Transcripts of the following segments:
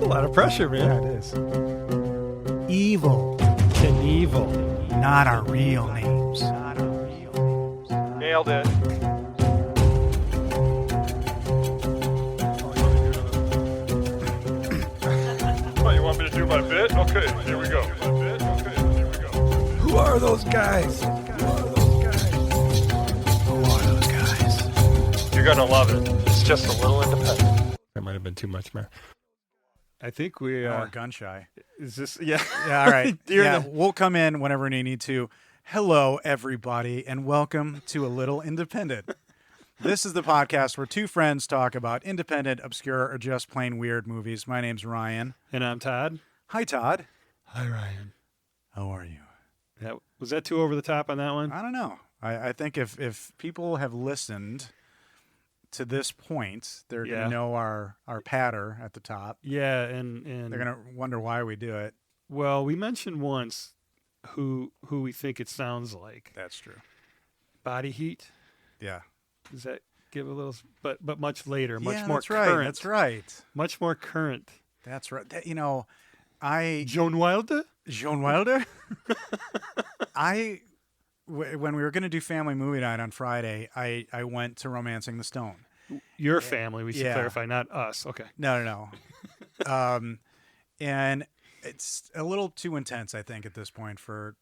a lot of pressure, man. Yeah, it is. Evil. Knievel. Not our real names. Nailed it. Oh, you want me to do my bit? Okay, here we go. Who are those guys? You're gonna love it. It's just a little independent. That might have been too much, man. I think we Or gun shy. is this yeah. Yeah, all right. During We'll come in whenever we need to. Hello, everybody, and welcome to A Little Independent. This is the podcast where two friends talk about independent, obscure, or just plain weird movies. My name's Ryan. And I'm Todd. Hi, Todd. Hi, Ryan. How are you? Was that too over the top on that one? I don't know. I think if people have listened to this point, they're going to know our patter at the top. Yeah, and They're going to wonder why we do it. well, we mentioned once who we think it sounds like. That's true. Body Heat. Yeah. Does that give a little? But much later, much Yeah, more that's right. current. That's right. Much more current. That's right. Joan Wilde. Joan Wilder? When we were going to do family movie night on Friday, I went to Romancing the Stone. Your family, we should Yeah. clarify, not us. Okay. No. And it's a little too intense, I think, at this point for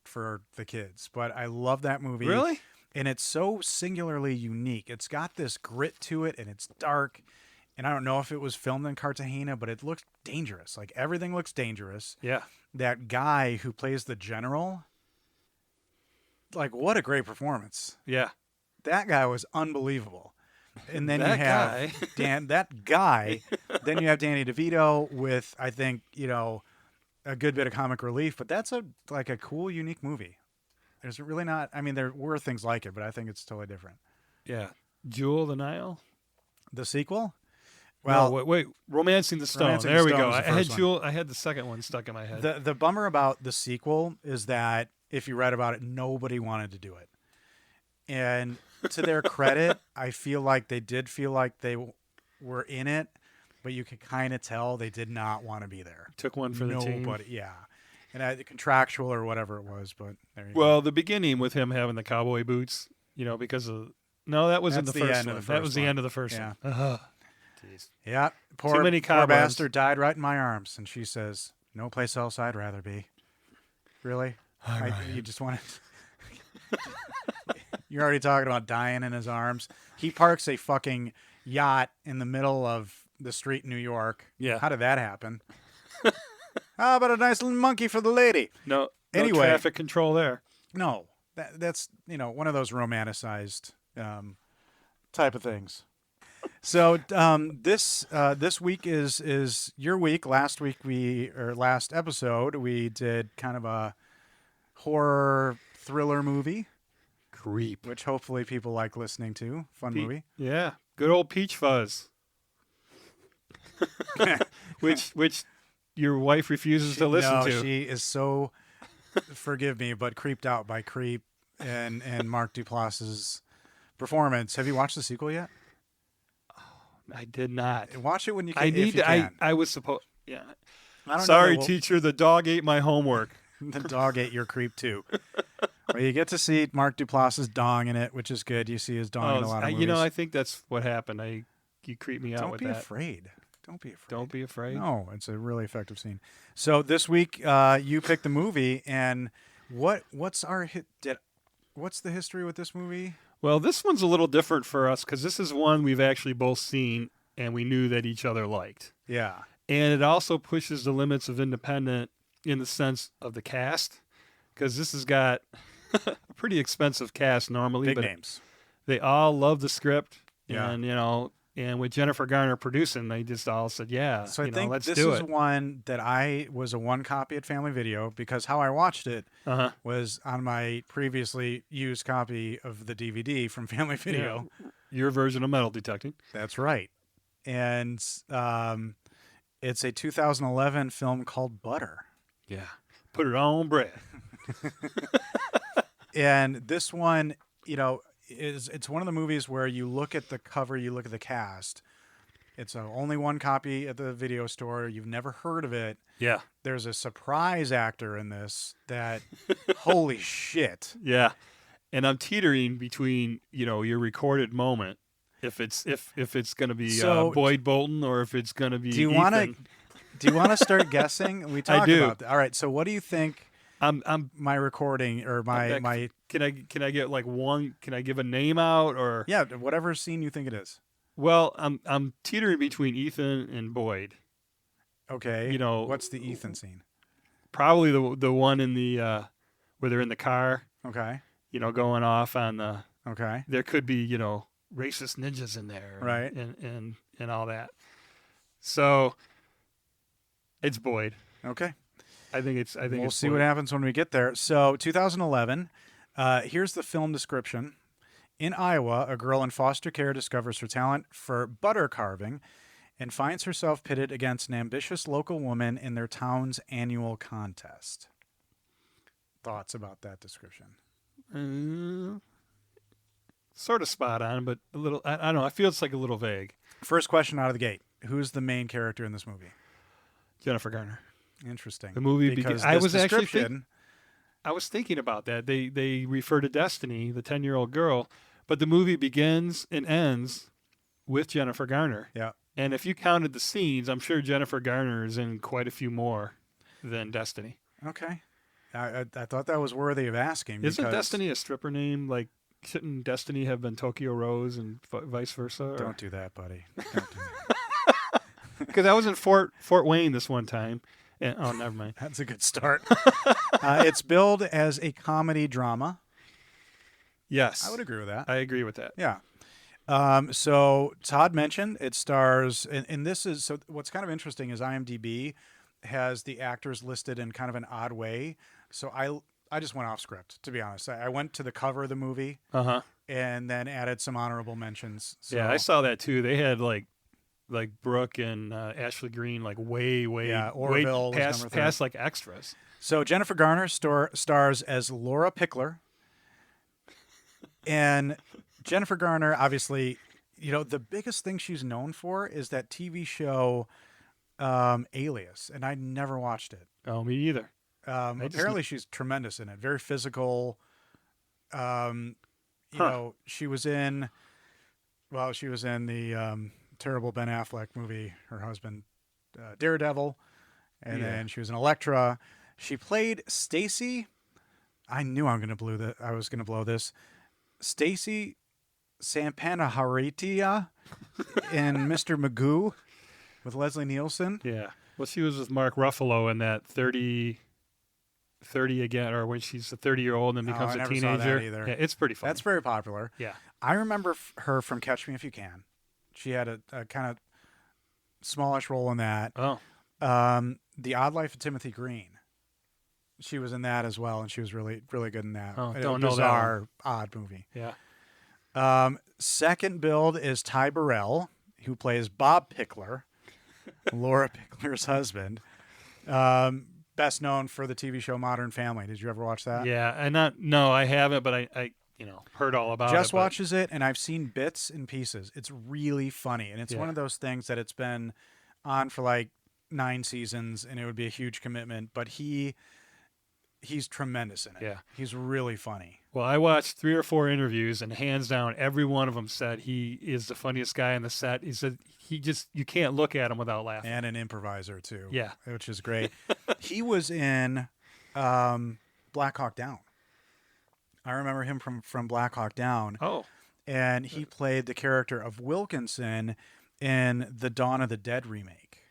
the kids. But I love that movie. Really? And it's so singularly unique. It's got this grit to it, and it's dark. And I don't know if it was filmed in Cartagena, but it looks dangerous. Like, everything looks dangerous. Yeah. That guy who plays the general, like, what a great performance. Yeah. That guy was unbelievable. And then That you have guy. that guy. Then you have Danny DeVito with, I think, a good bit of comic relief. But that's a cool, unique movie. There's really not. I mean, there were things like it, but I think it's totally different. Yeah. Jewel of the Nile. The sequel? Well, wait. Romancing the Stone. Romancing There the we Stone go. was I the had first one. Jewel. I had the second one stuck in my head. The bummer about the sequel is that if you read about it, nobody wanted to do it. And to their credit, I feel like they did feel like they were in it, but you could kind of tell they did not want to be there. Took one for the team. Nobody, yeah. And contractual or whatever it was, but there you Well, go. the beginning with him having the cowboy boots, because of no, that was in the That's the first end of one. the That first was the one. end of the first Yeah. one. Jeez. Yeah, Too many poor cowboys. bastard died right in my arms. And she says, no place else I'd rather be. Really? You just want to... You're already talking about dying in his arms. He parks a fucking yacht in the middle of the street in New York. Yeah. How did that happen? How about a nice little monkey for the lady? No Anyway. traffic control there. No, that's one of those romanticized type of things. So this week is your week. Last episode we did kind of a horror thriller movie, Creep. which hopefully people like listening to. Fun movie. Yeah. Good old Peach Fuzz. which your wife refuses to listen to. She is so forgive me, but creeped out by Creep and Mark Duplass's performance. Have you watched the sequel yet? I did not. Watch it when you can. I if need you to. can. I was supposed. Yeah. I don't know Sorry, that we'll- teacher. The dog ate my homework. The dog ate your creep too. Well, you get to see Mark Duplass's dong in it, which is good. You see his dong in a lot of movies. I think that's what happened. You creep me out Don't with be that. afraid. Don't be afraid. Don't be afraid. No, it's a really effective scene. So this week, you picked the movie, and what's the history with this movie? Well, this one's a little different for us because this is one we've actually both seen and we knew that each other liked. Yeah. And it also pushes the limits of independent in the sense of the cast because this has got a pretty expensive cast normally. Big but names. They all love the script. Yeah. And with Jennifer Garner producing, they just all said, yeah, So I think let's this do is it. one that I was a one copy at Family Video because how I watched it Uh-huh. was on my previously used copy of the DVD from Family Video. Yeah. Your version of metal detecting. That's right. And it's a 2011 film called Butter. Yeah. Put it on bread. And this one, it's one of the movies where you look at the cover, you look at the cast, It's only one copy at the video store. You've never heard of it. Yeah. There's a surprise actor in this that, holy shit. Yeah. And I'm teetering between, your recorded moment, if it's going to be So, Boyd Bolton or if it's going to be Do you Ethan. want to start guessing? We talked do. about that. All right. So what do you think I'm my recording or my Can I get like one? Can I give a name out or? yeah, whatever scene you think it is. Well, I'm teetering between Ethan and Boyd. Okay. What's the Ethan scene? Probably the one in the where they're in the car. Okay. Going off on the. Okay. There could be racist ninjas in there, right? And all that. So. It's Boyd. Okay. I think we'll it's see Boyd. what happens when we get there. So 2011. Here's the film description. In Iowa, a girl in foster care discovers her talent for butter carving and finds herself pitted against an ambitious local woman in their town's annual contest. Thoughts about that description? Sort of spot on, but a little, I don't know. I feel it's like a little vague. First question out of the gate. Who's the main character in this movie? Jennifer Garner. Interesting. The movie because I this was actually description. I was thinking about that. They refer to Destiny, the 10-year-old girl, but the movie begins and ends with Jennifer Garner. Yeah. And if you counted the scenes, I'm sure Jennifer Garner is in quite a few more than Destiny. Okay. I thought that was worthy of asking. Isn't Destiny a stripper name? Like, shouldn't Destiny have been Tokyo Rose and vice versa? Don't do that, buddy. Don't do that. Because I was in Fort Wayne this one time. And, oh, never mind. That's a good start. It's billed as a comedy drama. Yes. I would agree with that. I agree with that. Yeah. So Todd mentioned it stars, and this is, so what's kind of interesting is IMDb has the actors listed in kind of an odd way. So I just went off script, to be honest. I went to the cover of the movie and then added some honorable mentions. So, yeah, I saw that too. They had like Brooke and Ashley Greene way Orville was number past like extras. So Jennifer Garner stars as Laura Pickler. And Jennifer Garner, obviously, the biggest thing she's known for is that TV show Alias, and I never watched it. Oh, me either. Apparently, she's tremendous in it. Very physical. She was in the terrible Ben Affleck movie, her husband, Daredevil, and then she was in Elektra. She played Stacy. I knew I was going to blow this. Stacy Sampanaharitia in Mr. Magoo with Leslie Nielsen. Yeah. Well, she was with Mark Ruffalo in that 30 again, or when she's a 30-year-old and becomes I a never teenager. saw that either. Yeah, it's pretty funny. That's very popular. Yeah. I remember her from Catch Me If You Can. She had a kind of smallish role in that. Oh. The Odd Life of Timothy Green. She was in that as well, and she was really, really good in that. Oh, A don't know that bizarre, odd movie. Yeah. Second build is Ty Burrell, who plays Bob Pickler, Laura Pickler's husband. Best known for the TV show Modern Family. Did you ever watch that? Yeah, no, I haven't, but I heard all about it. Just watches it, and I've seen bits and pieces. It's really funny, and it's one of those things that it's been on for like 9 seasons, and it would be a huge commitment. But he's tremendous in it. Yeah, he's really funny. Well, I watched 3 or 4 interviews, and hands down, every one of them said he is the funniest guy on the set. He said you can't look at him without laughing. And an improviser too. Yeah, which is great. He was in Black Hawk Down. I remember him from Black Hawk Down. Oh. And he played the character of Wilkinson in the Dawn of the Dead remake.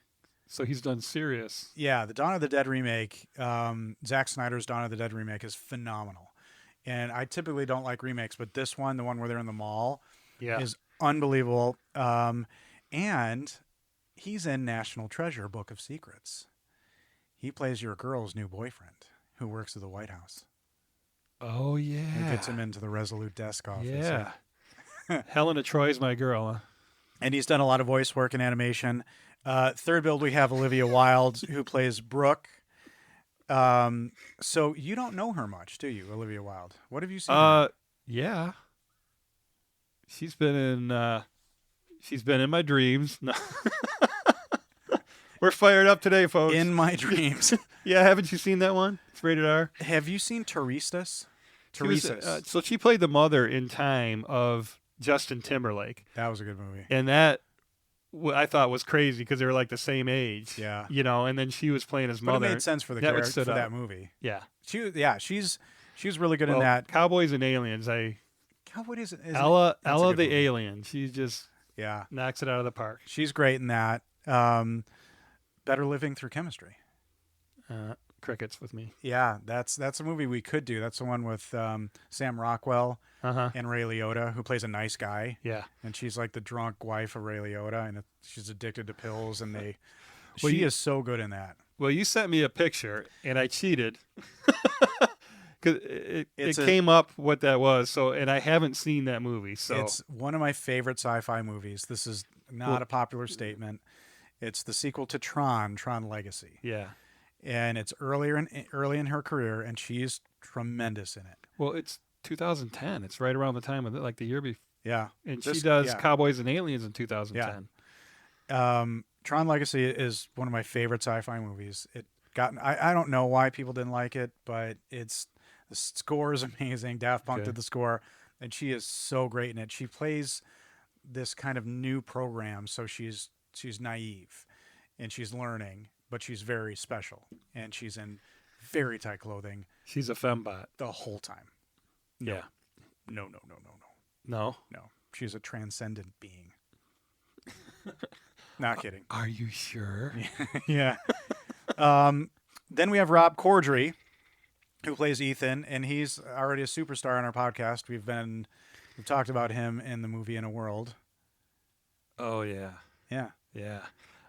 So he's done serious. Yeah, the Dawn of the Dead remake, Zack Snyder's Dawn of the Dead remake is phenomenal. And I typically don't like remakes, but this one, the one where they're in the mall, is unbelievable. And he's in National Treasure, Book of Secrets. He plays your girl's new boyfriend who works at the White House. Oh, yeah. He gets him into the Resolute desk office. Yeah. Helena Troy's my girl. Huh? And he's done a lot of voice work and animation. Third build, we have Olivia Wilde, who plays Brooke. So you don't know her much, do you, Olivia Wilde? What have you seen? Yeah. She's been in She's been in my dreams. No. We're fired up today, folks. In my dreams. Yeah, haven't you seen that one? It's rated R. Have you seen Teresa's? So she played the mother in Time of Justin Timberlake. That was a good movie. And that I thought was crazy because they were like the same age. Yeah. And then she was playing his mother. But it made sense for the character for that movie. Yeah. She's really good in that. Cowboys and Aliens. What is it? Ella the Alien. She just knocks it out of the park. She's great in that. Better Living Through Chemistry. Crickets with me. Yeah, that's a movie we could do. That's the one with Sam Rockwell and Ray Liotta, who plays a nice guy. Yeah. And she's like the drunk wife of Ray Liotta, and she's addicted to pills, and Well, she is so good in that. Well, you sent me a picture, and I cheated. Because it came up what that was, and I haven't seen that movie. So it's one of my favorite sci-fi movies. This is not a popular statement. It's the sequel to Tron Legacy. Yeah. And it's early in her career, and she's tremendous in it. Well, it's 2010. It's right around the time of like the year before. Yeah. And she does Cowboys and Aliens in 2010. Yeah. Tron Legacy is one of my favorite sci-fi movies. I don't know why people didn't like it, but the score is amazing. Daft Punk did the score, and she is so great in it. She plays this kind of new program, so she's naive, and she's learning, but she's very special, and she's in very tight clothing. She's a fembot the whole time. No. No. No. She's a transcendent being. Not kidding. Are you sure? Yeah. Then we have Rob Corddry, who plays Ethan, and he's already a superstar on our podcast. We've talked about him in the movie In a World. Oh yeah. Yeah. Yeah.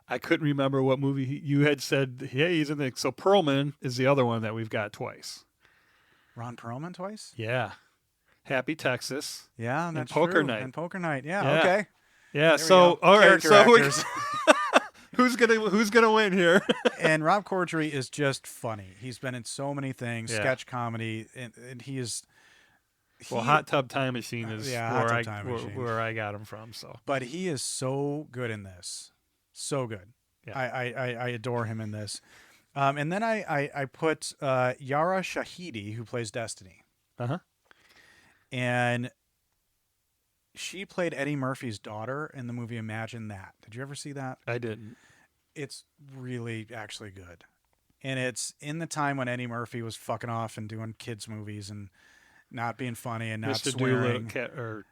I couldn't remember what movie you had said. Yeah, he's in the. So Perlman is the other one that we've got twice. Ron Perlman twice? Yeah. Happy Texas. Yeah, that's Poker true. Night. And Poker Night. Yeah. Okay. Yeah. So all right. Character So actors. who's gonna win here? And Rob Corddry is just funny. He's been in so many things, sketch comedy, and he is. Hot Tub Time Machine is where I got him from. So, but he is so good in this, so good. Yeah. I adore him in this. And then I put Yara Shahidi, who plays Destiny. And she played Eddie Murphy's daughter in the movie Imagine That. Did you ever see that? I didn't. It's really actually good. And it's in the time when Eddie Murphy was fucking off and doing kids movies and not being funny and not Mr. swearing. Or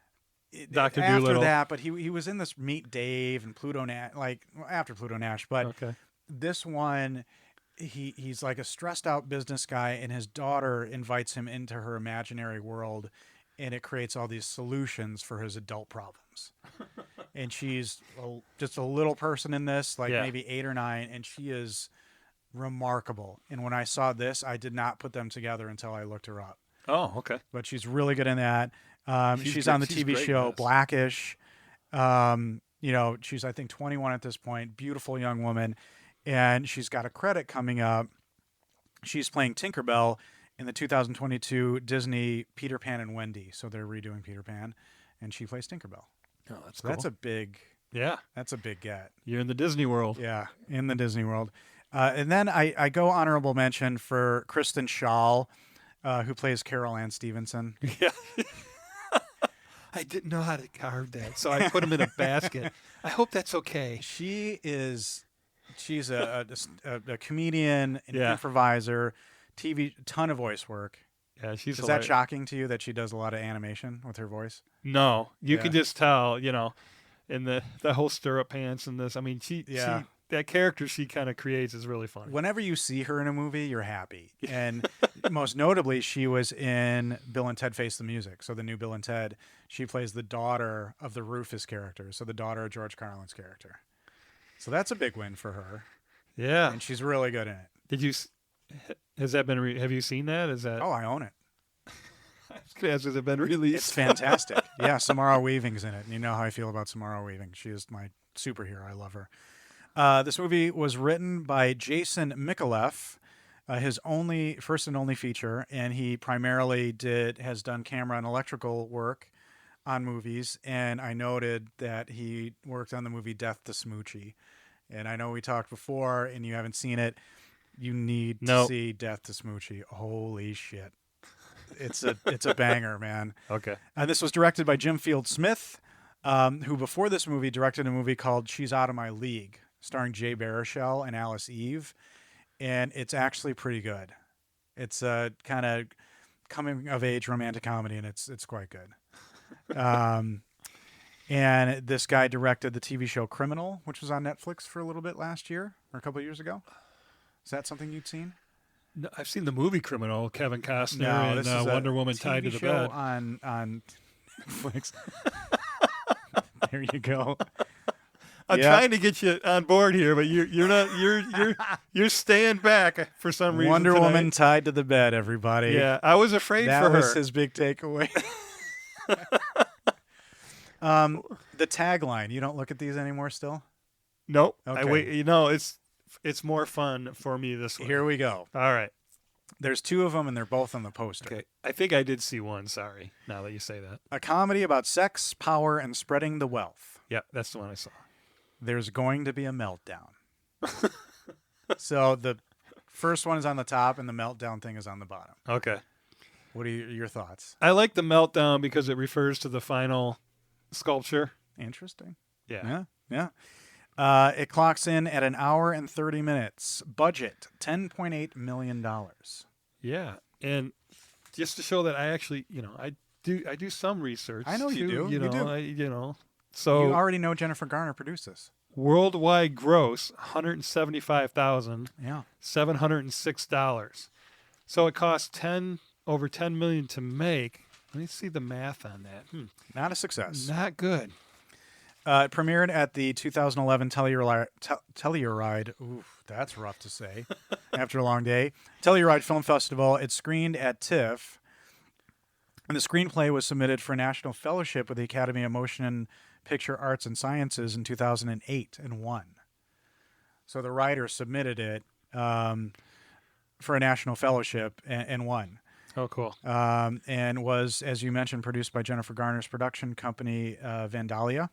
Dr. After Doolittle. that, but he was in this Meet Dave and Pluto Nash, after Pluto Nash. But this one, he's like a stressed out business guy, and his daughter invites him into her imaginary world, and it creates all these solutions for his adult problems. And she's just a little person in this, maybe 8 or 9, and she is remarkable. And when I saw this, I did not put them together until I looked her up. Oh, okay. But she's really good in that. She's on the TV show Blackish. She's I think 21 at this point. Beautiful young woman, and she's got a credit coming up. She's playing Tinkerbell in the 2022 Disney Peter Pan and Wendy. So they're redoing Peter Pan, and she plays Tinkerbell. Oh, that's so cool. That's a big. Yeah, that's a big get. You're in the Disney world. Yeah, in the Disney world. And then I go honorable mention for Kristen Schaal, who plays Carol Ann Stevenson. Yeah. I didn't know how to carve that, so I put him in a basket. I hope that's okay. She's a comedian, an improviser, ton of voice work. Yeah, she's. Is that shocking to you that she does a lot of animation with her voice? No, you can just tell, in the whole stirrup pants and this. I mean, she that character she kind of creates is really funny. Whenever you see her in a movie, you're happy. And most notably, she was in Bill and Ted Face the Music. So the new Bill and Ted, she plays the daughter of the Rufus character. So the daughter of George Carlin's character. So that's a big win for her. Yeah. And she's really good in it. Have you seen that? Is that? Oh, I own it. I was going to ask, has it been released? It's fantastic. Yeah, Samara Weaving's in it. And you know how I feel about Samara Weaving. She is my superhero. I love her. This movie was written by Jason Micallef, his first and only feature, and he primarily has done camera and electrical work on movies, and I noted that he worked on the movie Death to Smoochie. And I know we talked before, and you haven't seen it. You need to Nope. see Death to Smoochie. Holy shit. It's a banger, man. Okay. This was directed by Jim Field Smith, who before this movie directed a movie called She's Out of My League, starring Jay Baruchel and Alice Eve. And it's actually pretty good. It's a kind of coming of age romantic comedy, and it's quite good. And this guy directed the TV show Criminal, which was on Netflix for a little bit last year or a couple of years ago. Is that something you'd seen? No, I've seen the movie Criminal, Kevin Costner and this is a Wonder Woman tied to the TV show bed. on Netflix. There you go. I'm Yeah. trying to get you on board here, but you're not you're staying back for some reason. Wonder tonight. Woman tied to the bed, everybody. Yeah, I was afraid That for her. was his big takeaway. The tagline. You don't look at these anymore still? Nope. Okay. I wait. You know, it's more fun for me this way. Here we go. All right. There's two of them, and they're both on the poster. Okay. I think I did see one. Sorry. Now that you say that. A comedy about sex, power, and spreading the wealth. Yeah, that's the one I saw. There's going to be a meltdown. So the first one is on the top, and the meltdown thing is on the bottom. Okay. What are your thoughts? I like the meltdown because it refers to the final sculpture. Interesting. Yeah. Yeah. It clocks in at an hour and 30 minutes. Budget $10.8 million. Yeah. And just to show that I actually, I do some research. I know you too, do. You do. So You already know Jennifer Garner produced this. worldwide gross $175,706. So it cost over $10 million to make. Let me see the math on that. Not a success. Not good. It premiered at the 2011 Telluride. Oof, that's rough to say. After a long day, Telluride Film Festival. It screened at TIFF, and the screenplay was submitted for National Fellowship with the Academy of Motion Picture Arts and Sciences in 2008 and won. So the writer submitted it for a National Fellowship and won. Oh, cool. And was, as you mentioned, produced by Jennifer Garner's production company, Vandalia,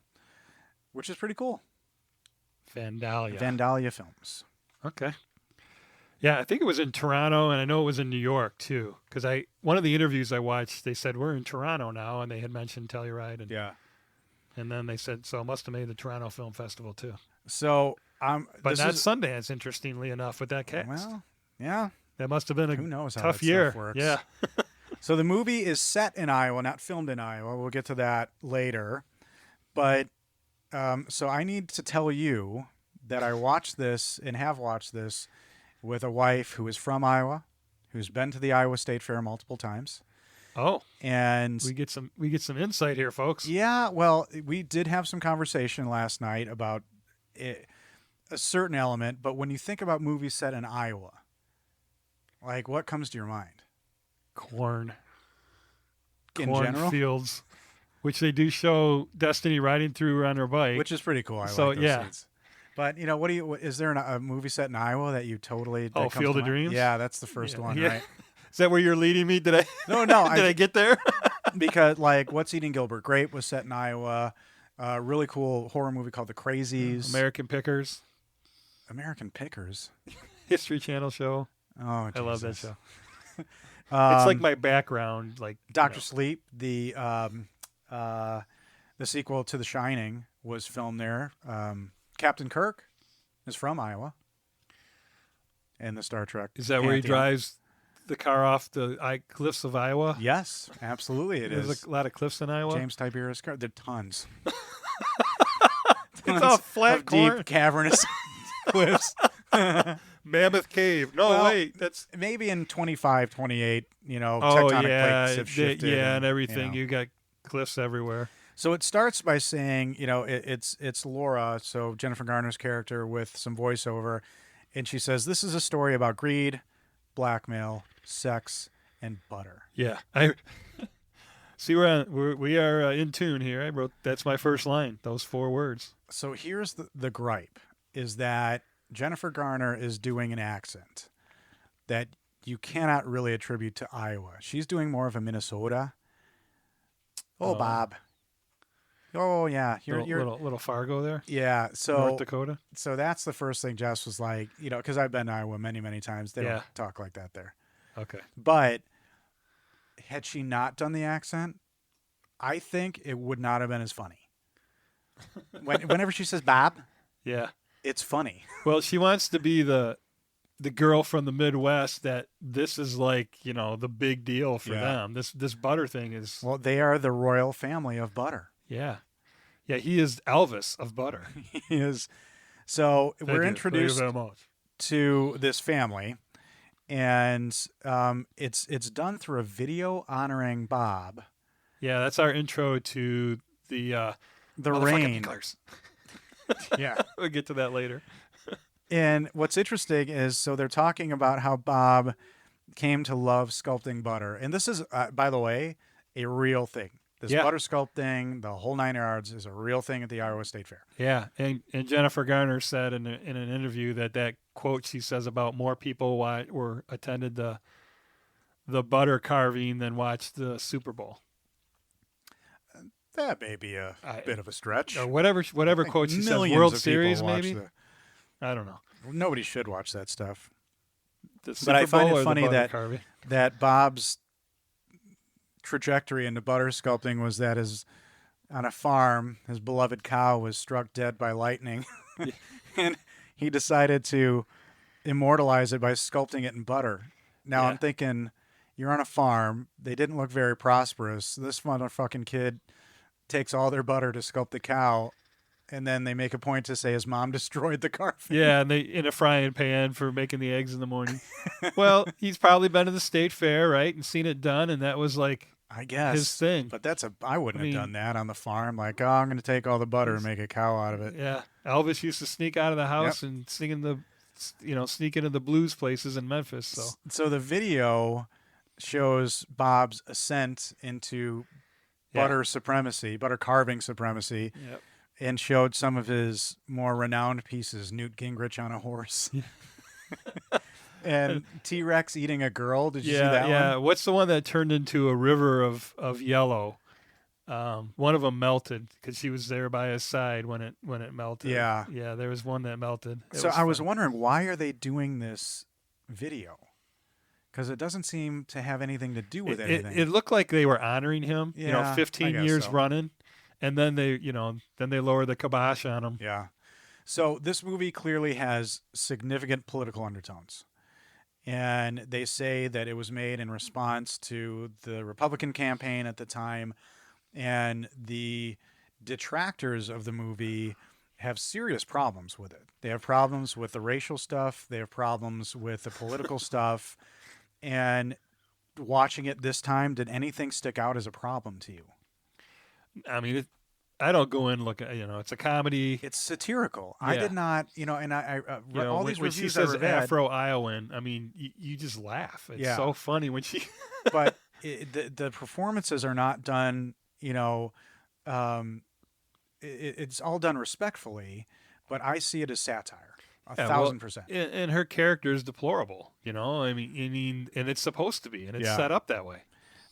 which is pretty cool. Vandalia. Vandalia Films. Okay. Yeah, I think it was in Toronto, and I know it was in New York too. Because one of the interviews I watched, they said we're in Toronto now, and they had mentioned Telluride, and Yeah. and then they said so it must have made the Toronto Film Festival too. So, But this not is, Sundance, interestingly enough, with that cast. well, yeah. That must have been Who knows a how tough that year. stuff works. Yeah. So the movie is set in Iowa, not filmed in Iowa. We'll get to that later. But so I need to tell you that I watched this and have watched this with a wife who is from Iowa, who's been to the Iowa State Fair multiple times. Oh, And we get some insight here, folks. yeah, well, we did have some conversation last night about it, a certain element. But when you think about movies set in Iowa, like what comes to your mind? Corn General? fields, which they do show Destiny riding through on her bike. Which is pretty cool. I So, like those yeah. scenes. But is there a movie set in Iowa that you totally? That comes Field to of mind? Dreams? Yeah, that's the first one, Yeah. right? Is that where you're leading me? Did I? No, Did I get there? because like What's Eating Gilbert Grape was set in Iowa. Really cool horror movie called The Crazies. American Pickers, American Pickers. History Channel show. Oh, I love that Jesus. show. It's like my background, like Doctor Sleep. The sequel to The Shining was filmed there. Captain Kirk is from Iowa. And the Star Trek. Is that where he pantheon. drives the car off the cliffs of Iowa? Yes, absolutely it is. There's a lot of cliffs in Iowa. James Tiberius car. There are tons. It's all flat of corn. deep cavernous cliffs. Mammoth Cave. No, Well, wait, that's Maybe in 25, 28, oh tectonic yeah, plates have shifted. and everything. you know. You got cliffs everywhere. So it starts by saying, it's Laura, so Jennifer Garner's character with some voiceover, and she says, "This is a story about greed, blackmail, sex, and butter." Yeah, I see. We are in tune here. I wrote that's my first line. Those 4 words. So here's the gripe, is that Jennifer Garner is doing an accent that you cannot really attribute to Iowa. She's doing more of a Minnesota. Oh, Bob. Oh yeah, Little Fargo there, yeah. North So Dakota. that's the first thing Jess was like, because I've been to Iowa many times. They Yeah. don't talk like that there. Okay. But had she not done the accent, I think it would not have been as funny. Whenever she says Bob, Yeah. it's funny. Well, she wants to be the girl from the Midwest that this is like, the big deal for Yeah. them. This butter thing is. Well, they are the royal family of butter. Yeah. Yeah, he is Elvis of butter. He is. So we're Thank you introduced very much. to this family, and it's done through a video honoring Bob. Yeah, that's our intro to the motherfucking rain. Eclairs. Yeah. We'll get to that later. And what's interesting is, so they're talking about how Bob came to love sculpting butter. And this is, by the way, a real thing. This Yeah. butter sculpting, the whole 9 yards, is a real thing at the Iowa State Fair. Yeah, and Jennifer Garner said in an interview that quote she says about more people were attended the butter carving than watched the Super Bowl. That may be a bit of a stretch. Or whatever quote she says. Millions World of Series people watch maybe. I don't know. Nobody should watch that stuff. The But I Super find Bowl it or funny the butter that carving? that Bob's trajectory into butter sculpting was that on a farm, his beloved cow was struck dead by lightning, and he decided to immortalize it by sculpting it in butter. Now I'm thinking, you're on a farm. They didn't look very prosperous. This motherfucking kid takes all their butter to sculpt the cow, and then they make a point to say his mom destroyed the carving. Yeah, and they in a frying pan for making the eggs in the morning. Well, he's probably been to the state fair, right, and seen it done, and that was like I guess his thing. But I wouldn't I mean- have done that on the farm. Like, oh, I'm going to take all the butter and make a cow out of it. Yeah, Elvis used to sneak out of the house and sing sneak into the blues places in Memphis. So the video shows Bob's ascent into butter supremacy, butter carving supremacy, Yep. and showed some of his more renowned pieces, Newt Gingrich on a horse. And T-Rex eating a girl. Did you see that one? What's the one that turned into a river of yellow? One of them melted because she was there by his side when it melted. Yeah. Yeah, there was one that melted. So I was wondering, why are they doing this video? Because it doesn't seem to have anything to do with anything. It looked like they were honoring him. Yeah, 15 I guess years so. running, and then they lower the kibosh on him. Yeah. So this movie clearly has significant political undertones. And they say that it was made in response to the Republican campaign at the time. And the detractors of the movie have serious problems with it. They have problems with the racial stuff. They have problems with the political stuff. And watching it this time, did anything stick out as a problem to you? I mean, I don't go in looking. It's a comedy. It's satirical. I Yeah. did not, and I read all these when she reviews says I read, Afro Iowan, I mean, you just laugh. It's so funny when she. but the performances are not done. It's all done respectfully, but I see it as satire. 1,000%. And her character is deplorable. I mean, and it's supposed to be, and it's set up that way.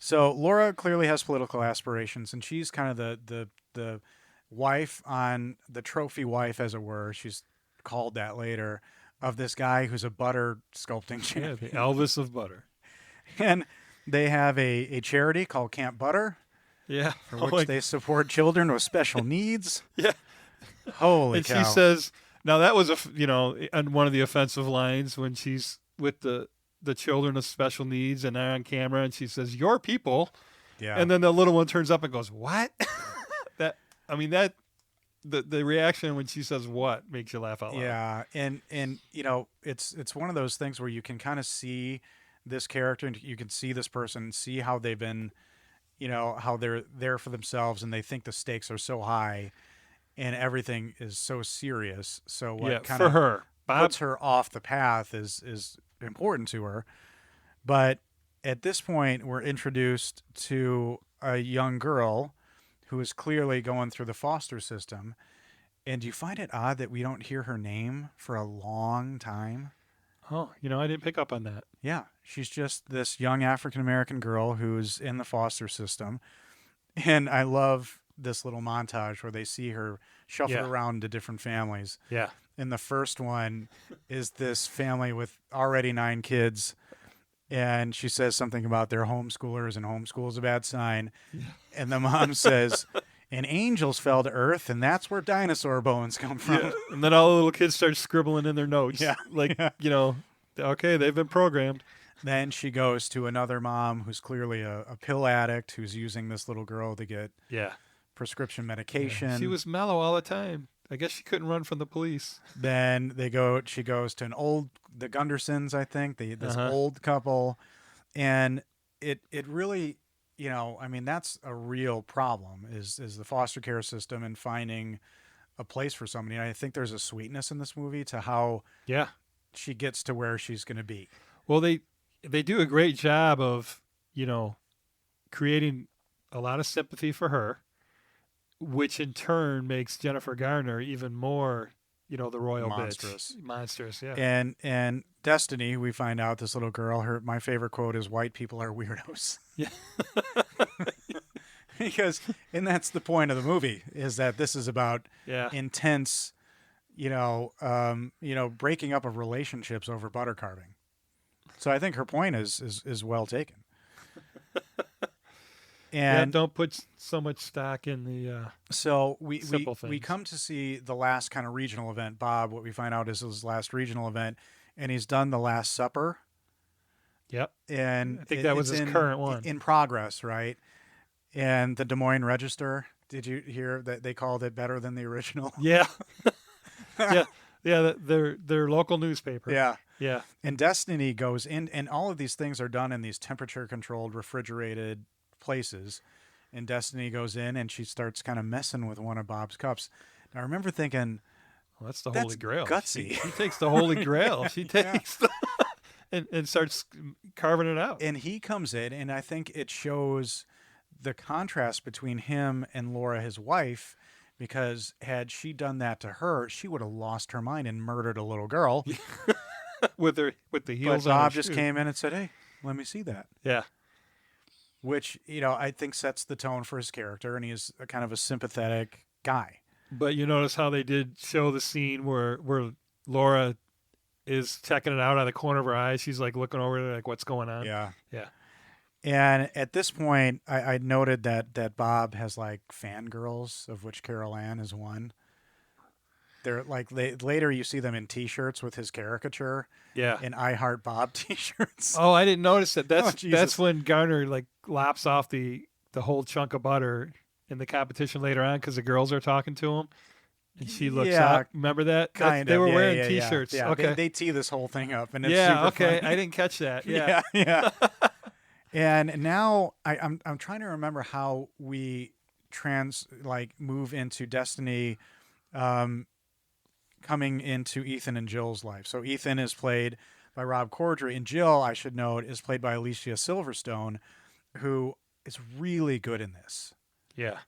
So Laura clearly has political aspirations, and she's kind of the wife on the trophy wife, as it were. She's called that later, of this guy who's a butter sculpting Yeah, champion. the Elvis of butter. And they have a charity called Camp Butter, Yeah, for which they support children with special needs. Yeah. Holy and cow. she says, now that was on one of the offensive lines when she's with the children with special needs and they're on camera, and she says, "Your people," and then the little one turns up and goes, "What?" The reaction when she says "what" makes you laugh out loud. Yeah, and it's one of those things where you can kind of see this character, and you can see this person, see how they've been, how they're there for themselves, and they think the stakes are so high, and everything is so serious. So what kind for of her, Bob, puts her off the path is important to her. But at this point, we're introduced to a young girl who is clearly going through the foster system. And do you find it odd that we don't hear her name for a long time? Oh, I didn't pick up on that. Yeah, she's just this young African-American girl who's in the foster system. And I love this little montage where they see her shuffle Yeah. around to different families. Yeah. And the first one is this family with already 9 kids. And she says something about their homeschoolers, and homeschool is a bad sign. Yeah. And the mom says, and angels fell to earth, and that's where dinosaur bones come from. Yeah. And then all the little kids start scribbling in their notes. Yeah. Like, Yeah. you know, okay, they've been programmed. Then she goes to another mom who's clearly a pill addict who's using this little girl to get Yeah. prescription medication. She was mellow all the time. I guess she couldn't run from the police. Then she goes to the Gundersons, I think, this Uh-huh. old couple. And it really, you know, I mean, that's a real problem is the foster care system and finding a place for somebody. And I think there's a sweetness in this movie to how Yeah. she gets to where she's going to be. Well, they do a great job of, you know, creating a lot of sympathy for her, which in turn makes Jennifer Garner even more, you know, the royal Monstrous. bitch. Monstrous, yeah. And Destiny, we find out this little girl, my favorite quote is, "White people are weirdos." Yeah. and that's the point of the movie, is that this is about Yeah. intense, breaking up of relationships over butter carving. So I think her point is well taken. And don't put so much stock in the so we simple things. come to see the last kind of regional event. Bob, what we find out is his last regional event, and he's done the Last Supper. Yep. And I think that was it's his current one. in progress, right? And the Des Moines Register. Did you hear that they called it better than the original? Yeah. yeah, their local newspaper. Yeah. Yeah. And Destiny goes in, and all of these things are done in these temperature-controlled, refrigerated places. And Destiny goes in, and she starts kind of messing with one of Bob's cups. Now, I remember thinking, Well, that's the That's Holy Grail. gutsy. She takes the Holy Grail. She takes and starts carving it out. and he comes in, and I think it shows the contrast between him and Laura, his wife, because had she done that to her, she would have lost her mind and murdered a little girl. with the But heels on her Bob just shoe. came in and said, "Hey, let me see that." Yeah. Which, I think sets the tone for his character, and he's a kind of a sympathetic guy. But you notice how they did show the scene where Laura is checking it out out of the corner of her eyes. She's like looking over there, like, what's going on? Yeah. Yeah. And at this point, I noted that Bob has like fangirls, of which Carol Ann is one. They're like later you see them in T-shirts with his caricature, Yeah. in I Heart Bob T-shirts. Oh, I didn't notice that. Oh, That's Jesus. when Garner like lops off the whole chunk of butter in the competition later on because the girls are talking to him, and she looks Yeah, up. Remember that? Kind They of. were Yeah, wearing yeah, T-shirts. Yeah, Okay. They tee this whole thing up, and it's Yeah. super Okay. funny. I didn't catch that. Yeah. yeah. And now I'm trying to remember how we move into Destiny, coming into Ethan and Jill's life. So Ethan is played by Rob Corddry, and Jill, I should note, is played by Alicia Silverstone, who is really good in this. Yeah.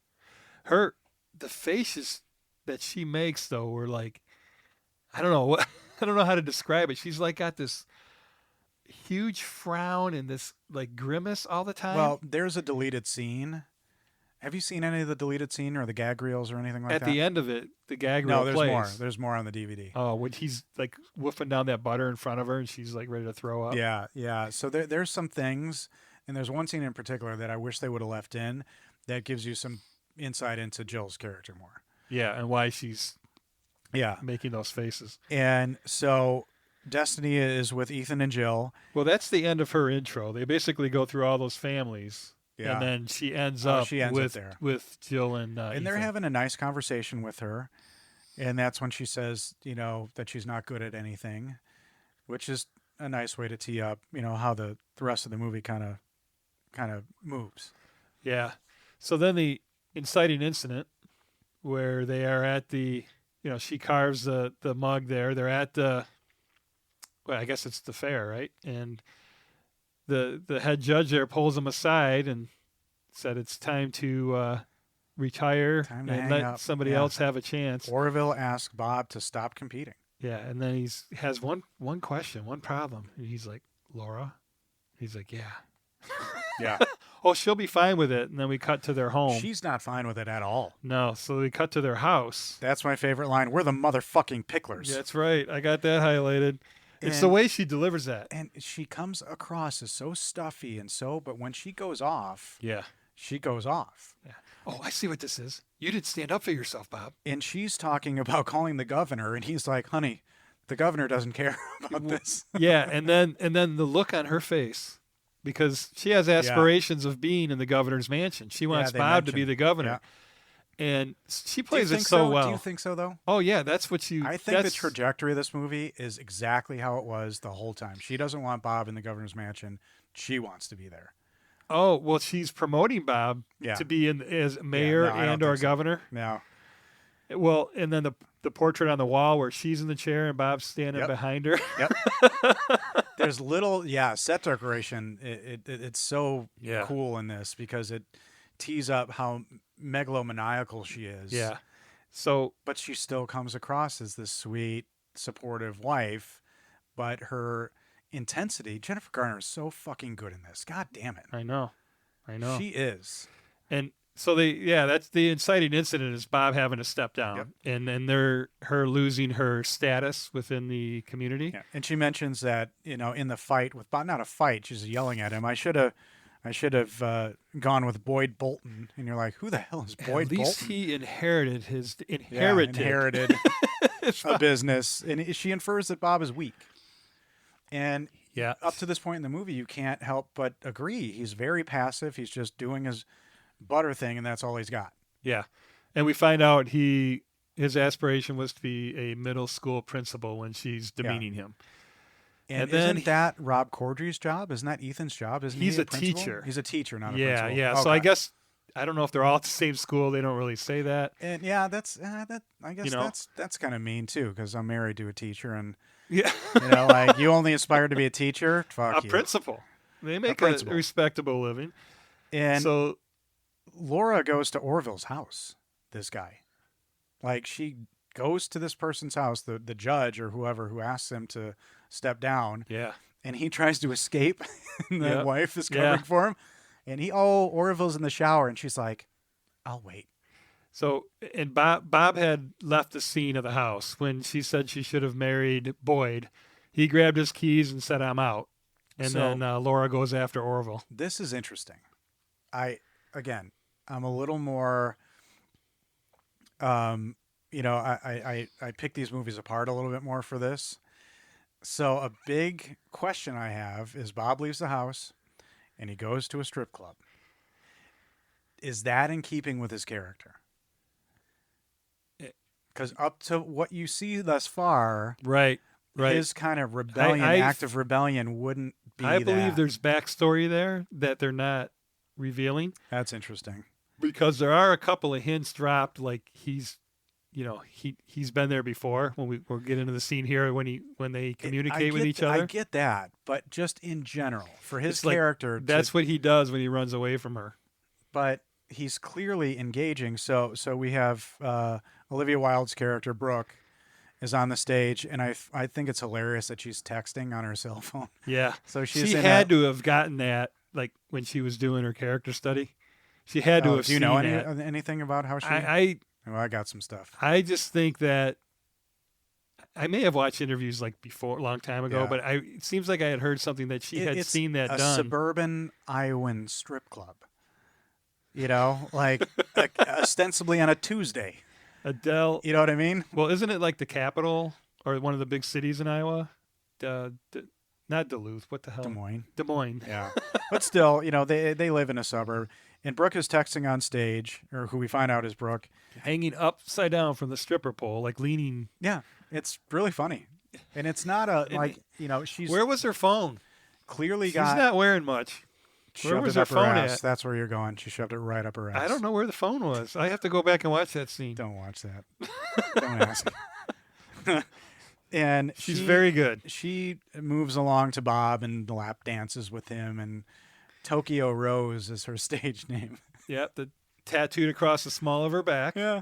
The faces that she makes though were like, I don't know I don't know how to describe it. She's like got this huge frown and this like grimace all the time. Well, there's a deleted scene. Have you seen any of the deleted scene or the gag reels or anything like at that? the end of it, the gag No, reel there's plays. more. There's more on the DVD. Oh, when he's like woofing down that butter in front of her and she's like ready to throw up. Yeah, yeah. So there's some things, and there's one scene in particular that I wish they would have left in that gives you some insight into Jill's character more. Yeah, and why she's Yeah. making those faces. And so Destiny is with Ethan and Jill. Well, that's the end of her intro. They basically go through all those families. Yeah. And then she ends Oh, up she ends up there. with Jill and And they're Ethan. having a nice conversation with her. And that's when she says, that she's not good at anything, which is a nice way to tee up, how the rest of the movie kind of moves. Yeah. So then the inciting incident where they are at the, she carves the mug there. They're at the, well, I guess it's the fair, right? And the head judge there pulls them aside and said it's time to retire Time to and hang let up. somebody Yeah. else have a chance. Orville asks Bob to stop competing. Yeah, and then he has one question, one problem. And he's like, Laura? He's like, yeah. Yeah. oh, she'll be fine with it. And then we cut to their home. She's not fine with it at all. No, so we cut to their house. That's my favorite line. We're the motherfucking picklers. Yeah, that's right. I got that highlighted. It's the way she delivers that. And she comes across as so stuffy and but when she goes off, yeah, she goes off. Yeah. Oh, I see what this is. You didn't stand up for yourself, Bob. And she's talking about calling the governor, and he's like, honey, the governor doesn't care about this. Yeah, and then the look on her face, because she has aspirations of being in the governor's mansion. She wants Bob to be the governor. Yeah. And she plays it so well. Do you think so, though? Oh, yeah, that's what you... I think the trajectory of this movie is exactly how it was the whole time. She doesn't want Bob in the governor's mansion. She wants to be there. Oh, well, she's promoting Bob to be as mayor and or governor. No. Well, and then the portrait on the wall where she's in the chair and Bob's standing behind her. Yep. There's little, set decoration. It's so cool in this because it tees up how megalomaniacal she is. Yeah. So, but she still comes across as this sweet, supportive wife, but her intensity. Jennifer Garner is so fucking good in this. God damn it. I know. She is. And so that's the inciting incident is Bob having to step down and her losing her status within the community. Yeah. And she mentions that, in the fight with Bob, not a fight, she's yelling at him. I should have gone with Boyd Bolton. And you're like, who the hell is Boyd Bolton? At least he inherited a business. And she infers that Bob is weak. And up to this point in the movie, you can't help but agree. He's very passive. He's just doing his butter thing, and that's all he's got. Yeah. And we find out his aspiration was to be a middle school principal when she's demeaning him. And then, isn't that Rob Corddry's job? Isn't that Ethan's job? Isn't he's he a teacher? He's a teacher, not a principal. Yeah. Okay. So I guess I don't know if they're all at the same school. They don't really say that. And that's I guess that's kind of mean too, because I'm married to a teacher, and like you only aspire to be a teacher. Fuck a principal. They make a respectable living. And so Laura goes to Orville's house. This guy, like she goes to this person's house, the judge or whoever who asks him to step down. Yeah. And he tries to escape, and the wife is covering for him. And Orville's in the shower, and she's like, I'll wait. So, and Bob had left the scene of the house when she said she should have married Boyd. He grabbed his keys and said, I'm out. And then Laura goes after Orville. This is interesting. I'm a little more, I pick these movies apart a little bit more for this. So a big question I have is Bob leaves the house and he goes to a strip club. Is that in keeping with his character? Because up to what you see thus far, right, his kind of act of rebellion wouldn't be I believe there's backstory there that they're not revealing. That's interesting. Because there are a couple of hints dropped, like he's been there before. When we'll get into the scene here when they communicate with each other. I get that, but just in general, for his character, that's what he does when he runs away from her. But he's clearly engaging. So we have Olivia Wilde's character Brooke is on the stage, and I think it's hilarious that she's texting on her cell phone. Yeah. So she had to have gotten that, like when she was doing her character study. She had to have. Do you know anything about how she? I got some stuff. I just think that I may have watched interviews like before, a long time ago, but it seems like I had heard something that she had seen that done. A suburban Iowan strip club. Like ostensibly on a Tuesday. Adele. You know what I mean? Well, isn't it like the capital or one of the big cities in Iowa? Not Duluth. What the hell? Des Moines. Yeah. But still, they live in a suburb. And Brooke is texting on stage, or who we find out is Brooke. Hanging upside down from the stripper pole, like leaning. Yeah, it's really funny. And it's not she's... Where was her phone? She's not wearing much. Where was her phone at? That's where you're going. She shoved it right up her ass. I don't know where the phone was. I have to go back and watch that scene. Don't watch that. Don't ask. And she's very good. She moves along to Bob and lap dances with him, and Tokyo Rose is her stage name. Yep, the tattooed across the small of her back. Yeah.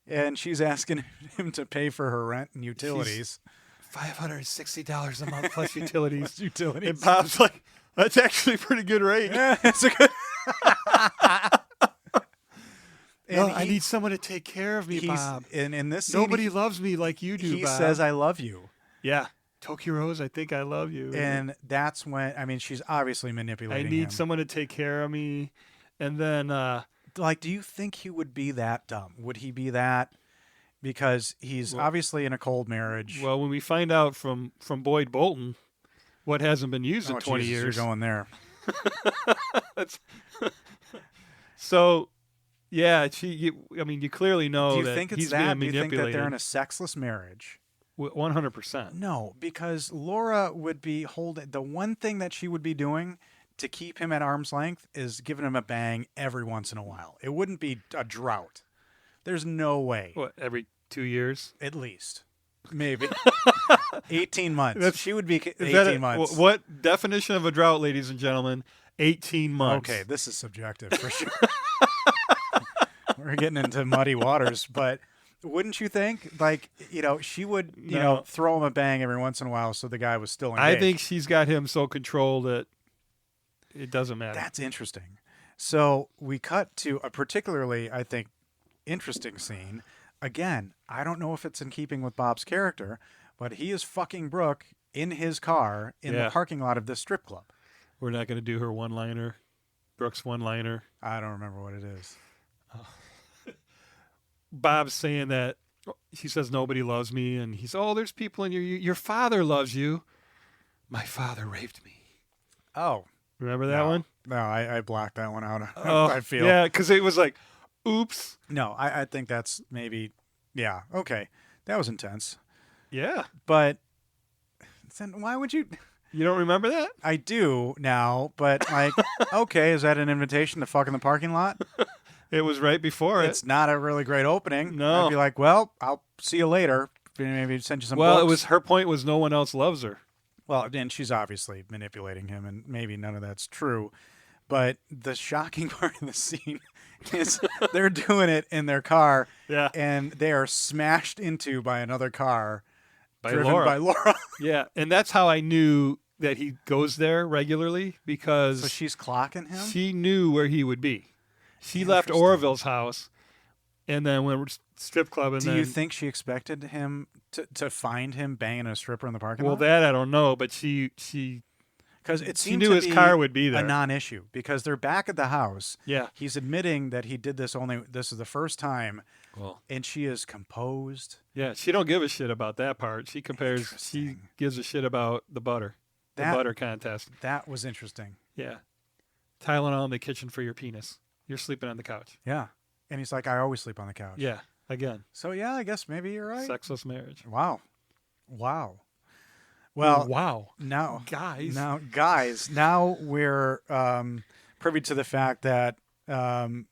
And she's asking him to pay for her rent and utilities. $560 a month plus utilities. Utilities. And Bob's like, that's actually a pretty good rate. Yeah, it's a good. No, I need someone to take care of me, Bob. In this scene, nobody loves me like you do, he Bob. says, "I love you." Yeah. Tokyo Rose, I think I love you. And that's when, I mean, she's obviously manipulating him. I need someone to take care of me. And then... like, do you think he would be that dumb? Would he be that? Because he's obviously in a cold marriage. Well, when we find out from Boyd Bolton what hasn't been used in 20 years. You're going there. So, yeah, you clearly know do you that think it's he's that? being Do you think manipulated. that they're in a sexless marriage? 100%. No, because Laura would be holding... The one thing that she would be doing to keep him at arm's length is giving him a bang every once in a while. It wouldn't be a drought. There's no way. What, every 2 years? At least. Maybe. 18 months. She would be 18 months. What definition of a drought, ladies and gentlemen? 18 months. Okay, this is subjective for sure. We're getting into muddy waters, but wouldn't you think? Like, she would, throw him a bang every once in a while so the guy was still engaged. I think she's got him so controlled that it doesn't matter. That's interesting. So we cut to a particularly, I think, interesting scene. Again, I don't know if it's in keeping with Bob's character, but he is fucking Brooke in his car in the parking lot of this strip club. We're not going to do her one-liner, Brooke's one-liner. I don't remember what it is. Bob's saying that she says nobody loves me, and he's, there's people in your father loves you. My father raped me. Oh. Remember that one? No, I blocked that one out. I feel. Yeah, because it was like, oops. No, I think that's maybe, yeah, okay. That was intense. Yeah. But then why would you... You don't remember that? I do now, but like, okay, is that an invitation to fuck in the parking lot? It was right before It's not a really great opening. No. I'd be like, well, I'll see you later. Maybe send you some Well, books. it was her point was no one else loves her. Well, and she's obviously manipulating him, and maybe none of that's true. But the shocking part of the scene is they're doing it in their car, and they are smashed into by another car driven by Laura. Yeah, and that's how I knew that he goes there regularly, because so she's clocking him? She knew where he would be. She left Orville's house and then went strip club. And Do you think she expected him to find him banging a stripper in the parking lot? Well, that I don't know, but she because it she seemed knew to his be car would be there. A non-issue because they're back at the house. Yeah, he's admitting that he did this this is the first time. Well, and she is composed. Yeah, she don't give a shit about that part. She gives a shit about the butter contest. That was interesting. Yeah, Tylenol in the kitchen for your penis. You're sleeping on the couch. Yeah, and he's like, I always sleep on the couch. Yeah, again. So yeah, I guess maybe you're right. Sexless marriage. Wow. Well, wow. Now, guys, now we're privy to the fact that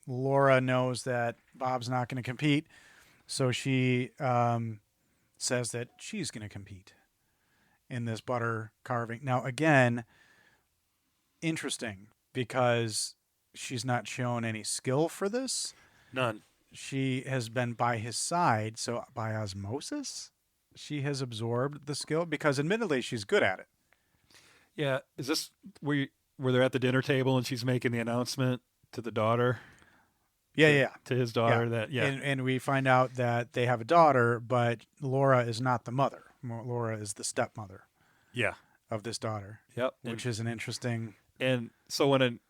Laura knows that Bob's not going to compete, so she says that she's going to compete in this butter carving. Now, again, interesting because she's not shown any skill for this. None. She has been by his side, so by osmosis, she has absorbed the skill because, admittedly, she's good at it. Yeah, is this where they're at the dinner table and she's making the announcement to the daughter? Yeah. To his daughter, And we find out that they have a daughter, but Laura is not the mother. Laura is the stepmother. Yeah. Of this daughter. Yep. Which is an interesting. And so when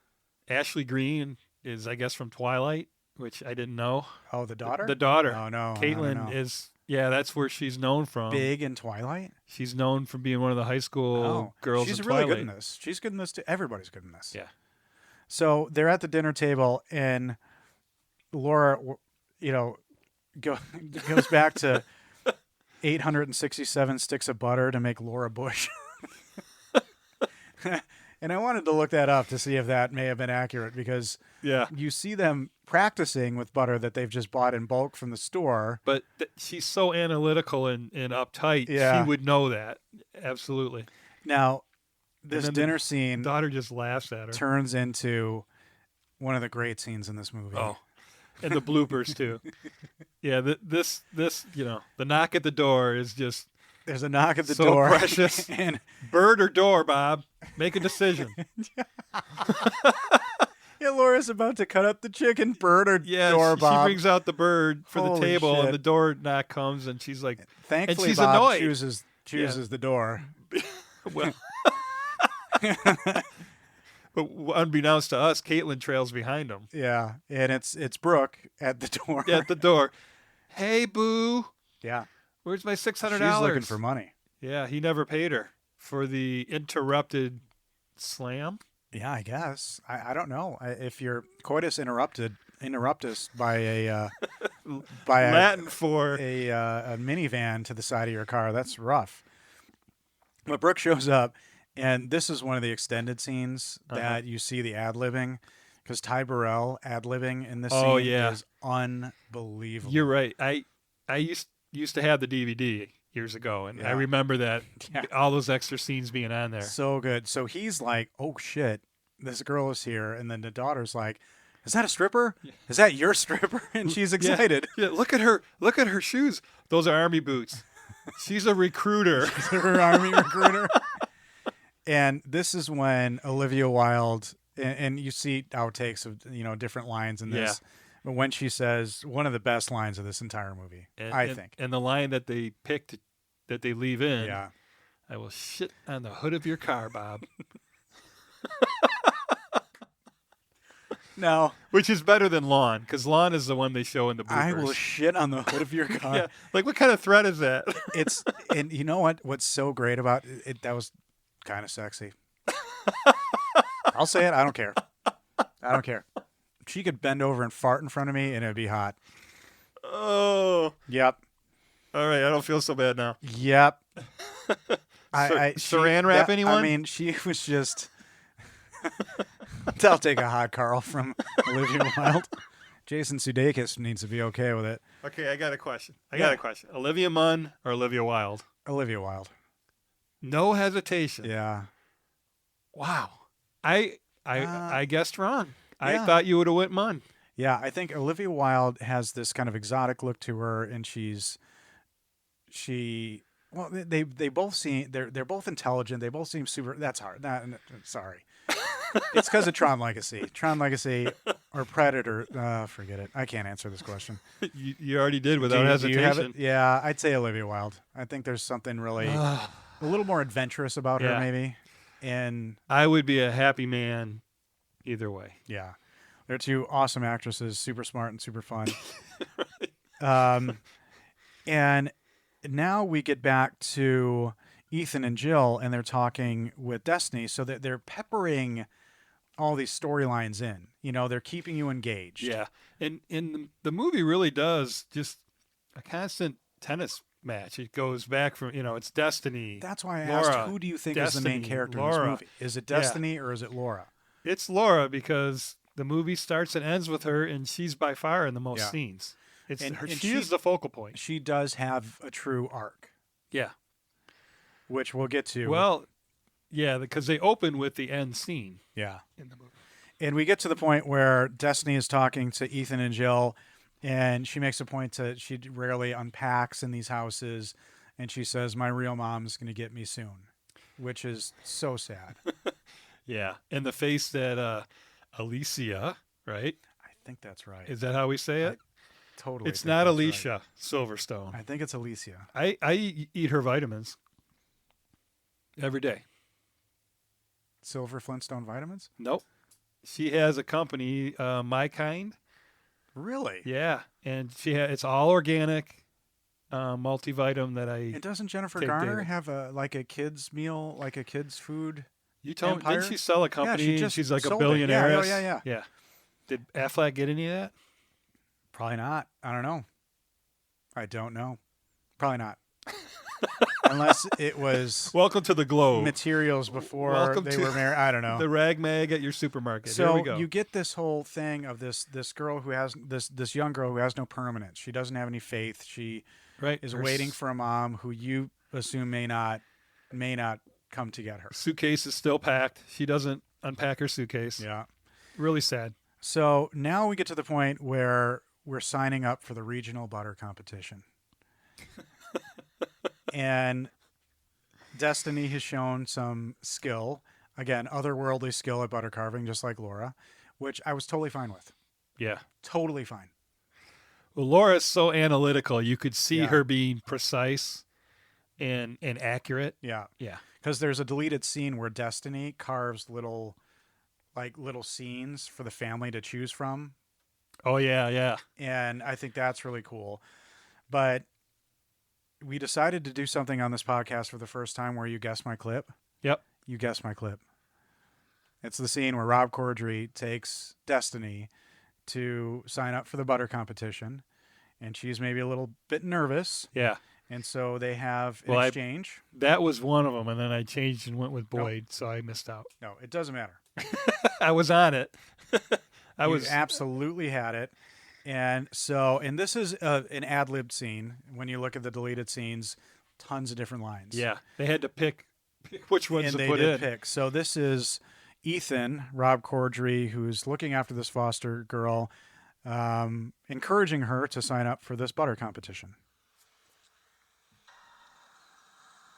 Ashley Greene is, I guess, from Twilight, which I didn't know. Oh, the daughter? The daughter. Oh, no. Caitlin is, that's where she's known from. Big in Twilight? She's known from being one of the high school girls in Twilight. She's really good in this. She's good in this too. Everybody's good in this. Yeah. So they're at the dinner table, and Laura, goes back to 867 sticks of butter to make Laura Bush. And I wanted to look that up to see if that may have been accurate because you see them practicing with butter that they've just bought in bulk from the store. But she's so analytical and uptight. Yeah. She would know that. Absolutely. Now, this dinner scene, daughter just laughs at her. Turns into one of the great scenes in this movie. Oh, and the bloopers too. Yeah, this the knock at the door is just. There's a knock at the so door. Precious. And bird or door, Bob? Make a decision. Yeah, Laura's about to cut up the chicken. Bird or door, she Bob. brings out the bird for Holy the table, shit. and the door knock comes, and she's like, Thankfully, and she's Bob annoyed. chooses the door. Well, but unbeknownst to us, Caitlin trails behind him. Yeah, and it's Brooke at the door. At the door. Hey, boo. Yeah. Where's my $600? She's looking for money. Yeah, he never paid her for the interrupted slam. Yeah, I guess. I don't know. If your coitus interruptus by a Latin for a minivan to the side of your car, that's rough. But Brooke shows up, and this is one of the extended scenes that you see the ad-libbing, because Ty Burrell ad-libbing in this scene is unbelievable. You're right. I used to have the DVD years ago, and I remember that all those extra scenes being on there. So good. So he's like, "Oh shit, this girl is here," and then the daughter's like, "Is that a stripper? Is that your stripper?" And she's excited. Yeah, look at her. Look at her shoes. Those are army boots. She's a recruiter. She's her army recruiter. And this is when Olivia Wilde, and you see outtakes of different lines in this. Yeah. But when she says one of the best lines of this entire movie, I think. And the line that they picked, that they leave in, Yeah. I will shit on the hood of your car, Bob. No. Which is better than lawn, because lawn is the one they show in the bloopers. I will shit on the hood of your car. Yeah. Like, what kind of threat is that? And you know what? What's so great about it? That was kind of sexy. I'll say it. I don't care. I don't care. She could bend over and fart in front of me, and it'd be hot. Oh. Yep. All right. I don't feel so bad now. Yep. Saran wrap anyone? I mean, she was just. I'll take a hot Carl from Olivia Wilde. Jason Sudeikis needs to be okay with it. Okay, I got a question. Olivia Munn or Olivia Wilde? Olivia Wilde. No hesitation. Yeah. Wow. I guessed wrong. Yeah. I thought you would have went Munn. Yeah, I think Olivia Wilde has this kind of exotic look to her, and well, they both seem they're both intelligent. They both seem super. That's hard. Sorry. It's because of Tron Legacy. Tron Legacy or Predator. Forget it. I can't answer this question. You already did without hesitation. Do you have it? Yeah, I'd say Olivia Wilde. I think there's something really a little more adventurous about her, maybe. And I would be a happy man either way. Yeah. They're two awesome actresses, super smart and super fun. And now we get back to Ethan and Jill, and they're talking with Destiny, so that they're peppering all these storylines in. They're keeping you engaged. Yeah. And the movie really does just a constant tennis match. It goes back from, it's Destiny. That's why I Laura, asked, who do you think is the main character in this movie? Is it Destiny or is it Laura? It's Laura, because the movie starts and ends with her, and she's by far in the most scenes. She is the focal point. She does have a true arc. Yeah. Which we'll get to. Well, yeah, because they open with the end scene. Yeah. In the movie. And we get to the point where Destiny is talking to Ethan and Jill, and she makes a point she rarely unpacks in these houses, and she says, "My real mom's going to get me soon," which is so sad. Yeah. And the face that Alicia, right? I think that's right. Is that how we say it? Totally. It's not Alicia Silverstone. I think it's Alicia. I eat her vitamins every day. Silver Flintstone vitamins? Nope. She has a company, My Kind. Really? Yeah, and it's all organic, multivitamin that I. And doesn't Jennifer Garner have a kids meal, like a kids food? You told empire? Didn't she sell a company? Yeah, she's like a sold billionaire. It. Yeah. Yeah. Did Affleck get any of that? Probably not. I don't know. Probably not. Unless it was Welcome to the Globe. Materials before they were married. I don't know. The rag mag at your supermarket. So Here we go. You get this whole thing of this girl who has this young girl who has no permanence. She doesn't have any faith. She is waiting for a mom who you assume may not come to get her. Suitcase is still packed. She doesn't unpack her suitcase. Yeah. Really sad. So now we get to the point where we're signing up for the regional butter competition. And Destiny has shown some skill, again, otherworldly skill at butter carving, just like Laura. which I was totally fine with. Yeah. Totally fine. Well, Laura's so analytical. You could see Yeah. her being precise and accurate. Yeah. Yeah. Because there's a deleted scene where Destiny carves little scenes for the family to choose from. Oh, yeah, yeah. And I think that's really cool. But we decided to do something on this podcast for the first time where you guess my clip. Yep. You guess my clip. It's the scene where Rob Corddry takes Destiny to sign up for the butter competition, and she's maybe a little bit nervous. Yeah. And so they have an Well, exchange. That was one of them, and then I changed and went with Boyd, so I missed out. No, it doesn't matter. I was on it. You absolutely had it. And this is an ad-libbed scene. When you look at the deleted scenes, tons of different lines. Yeah. They had to pick which ones And to they put did in. pick. So this is Ethan, Rob Corddry, who's looking after this foster girl, encouraging her to sign up for this butter competition.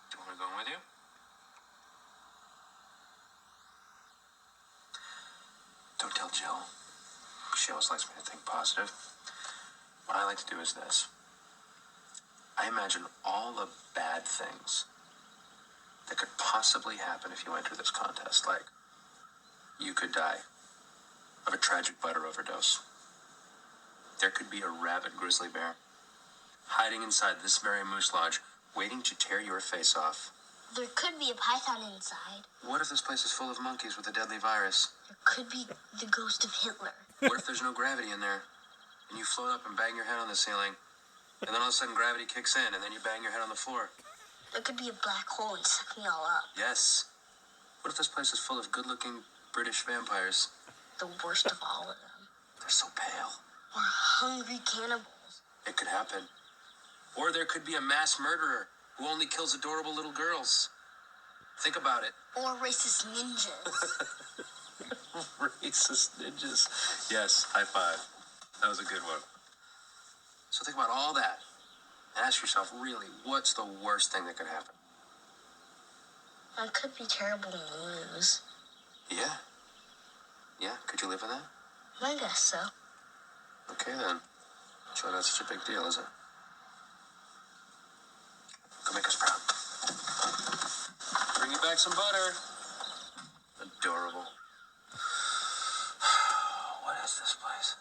Do you want me to go with you? Don't tell Jill. She always likes me to think positive. What I like to do is this. I imagine all the bad things that could possibly happen if you enter this contest. Like, you could die of a tragic butter overdose. There could be a rabid grizzly bear hiding inside this very moose lodge, waiting to tear your face off. There could be a python inside. What if this place is full of monkeys with a deadly virus? There could be the ghost of Hitler. What if there's no gravity in there, and you float up and bang your head on the ceiling, and then all of a sudden gravity kicks in, and then you bang your head on the floor? There could be a black hole and suck me all up. Yes. What if this place is full of good-looking British vampires? The worst of all of them. They're so pale. Or hungry cannibals. It could happen. Or there could be a mass murderer who only kills adorable little girls. Think about it. Or racist ninjas. Racist ninjas. Yes, high five. That was a good one. So think about all that and ask yourself, really, what's the worst thing that could happen? It could be terrible news. Yeah. Yeah, could you live with that? I guess so. Okay, then. Sure, not such a big deal, is it? Go make us proud. Bring you back some butter. Adorable. What is this place?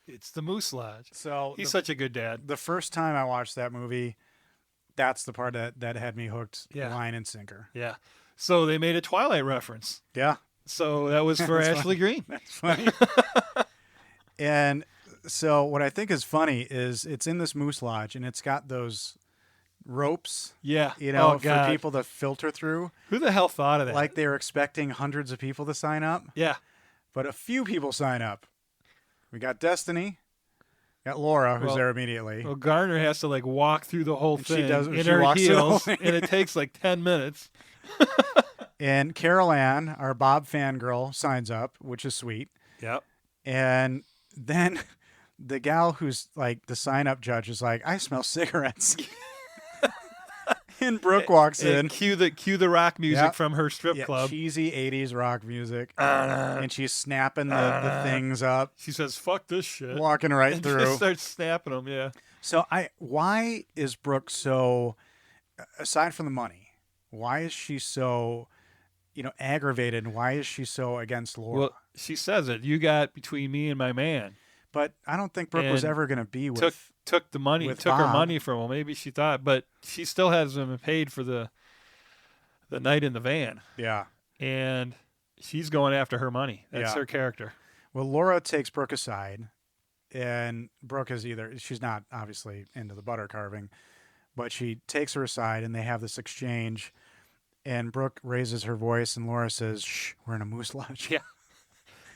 It's the Moose Lodge. So He's such a good dad. the first time I watched that movie, that's the part that had me hooked, Yeah. line and sinker. Yeah. So they made a Twilight reference. Yeah, So that was for That's Ashley Green. that's funny. And so what I think is funny is it's in this moose lodge, and it's got those ropes, Yeah. for God. people to filter through. Who the hell thought of that? Like they were expecting hundreds of people to sign up, yeah. but a few people sign up. We got Destiny, got Laura, who's Well- there immediately. Well, Garner has to walk through the whole And she thing does- in she her walks through the whole heels, thing. and it takes 10 minutes. And Carol Ann, our Bob fangirl, signs up, which is sweet. Yep. And then the gal who's the sign up judge is like, I smell cigarettes. And Brooke walks in. And cue the rock music Yep. from her strip Yeah, club. cheesy 80s rock music. And she's snapping the things up, She says, "Fuck this shit." walking right and through. just starts snapping them. Yeah. So why is Brooke so, aside from the money, why is she so, aggravated? And why is she so against Laura? Well, she says it. You got between me and my man. But I don't think Brooke was And ever going to be with. Took the money. with Took her Bob. money from him. Maybe she thought, but she still hasn't been paid for the night in the van, Yeah. and she's going after her money. That's Yeah. her character. Well, Laura takes Brooke aside, and Brooke is she's not obviously into the butter carving, but she takes her aside, and they have this exchange. And Brooke raises her voice, and Laura says, "Shh, we're in a moose lodge." Yeah.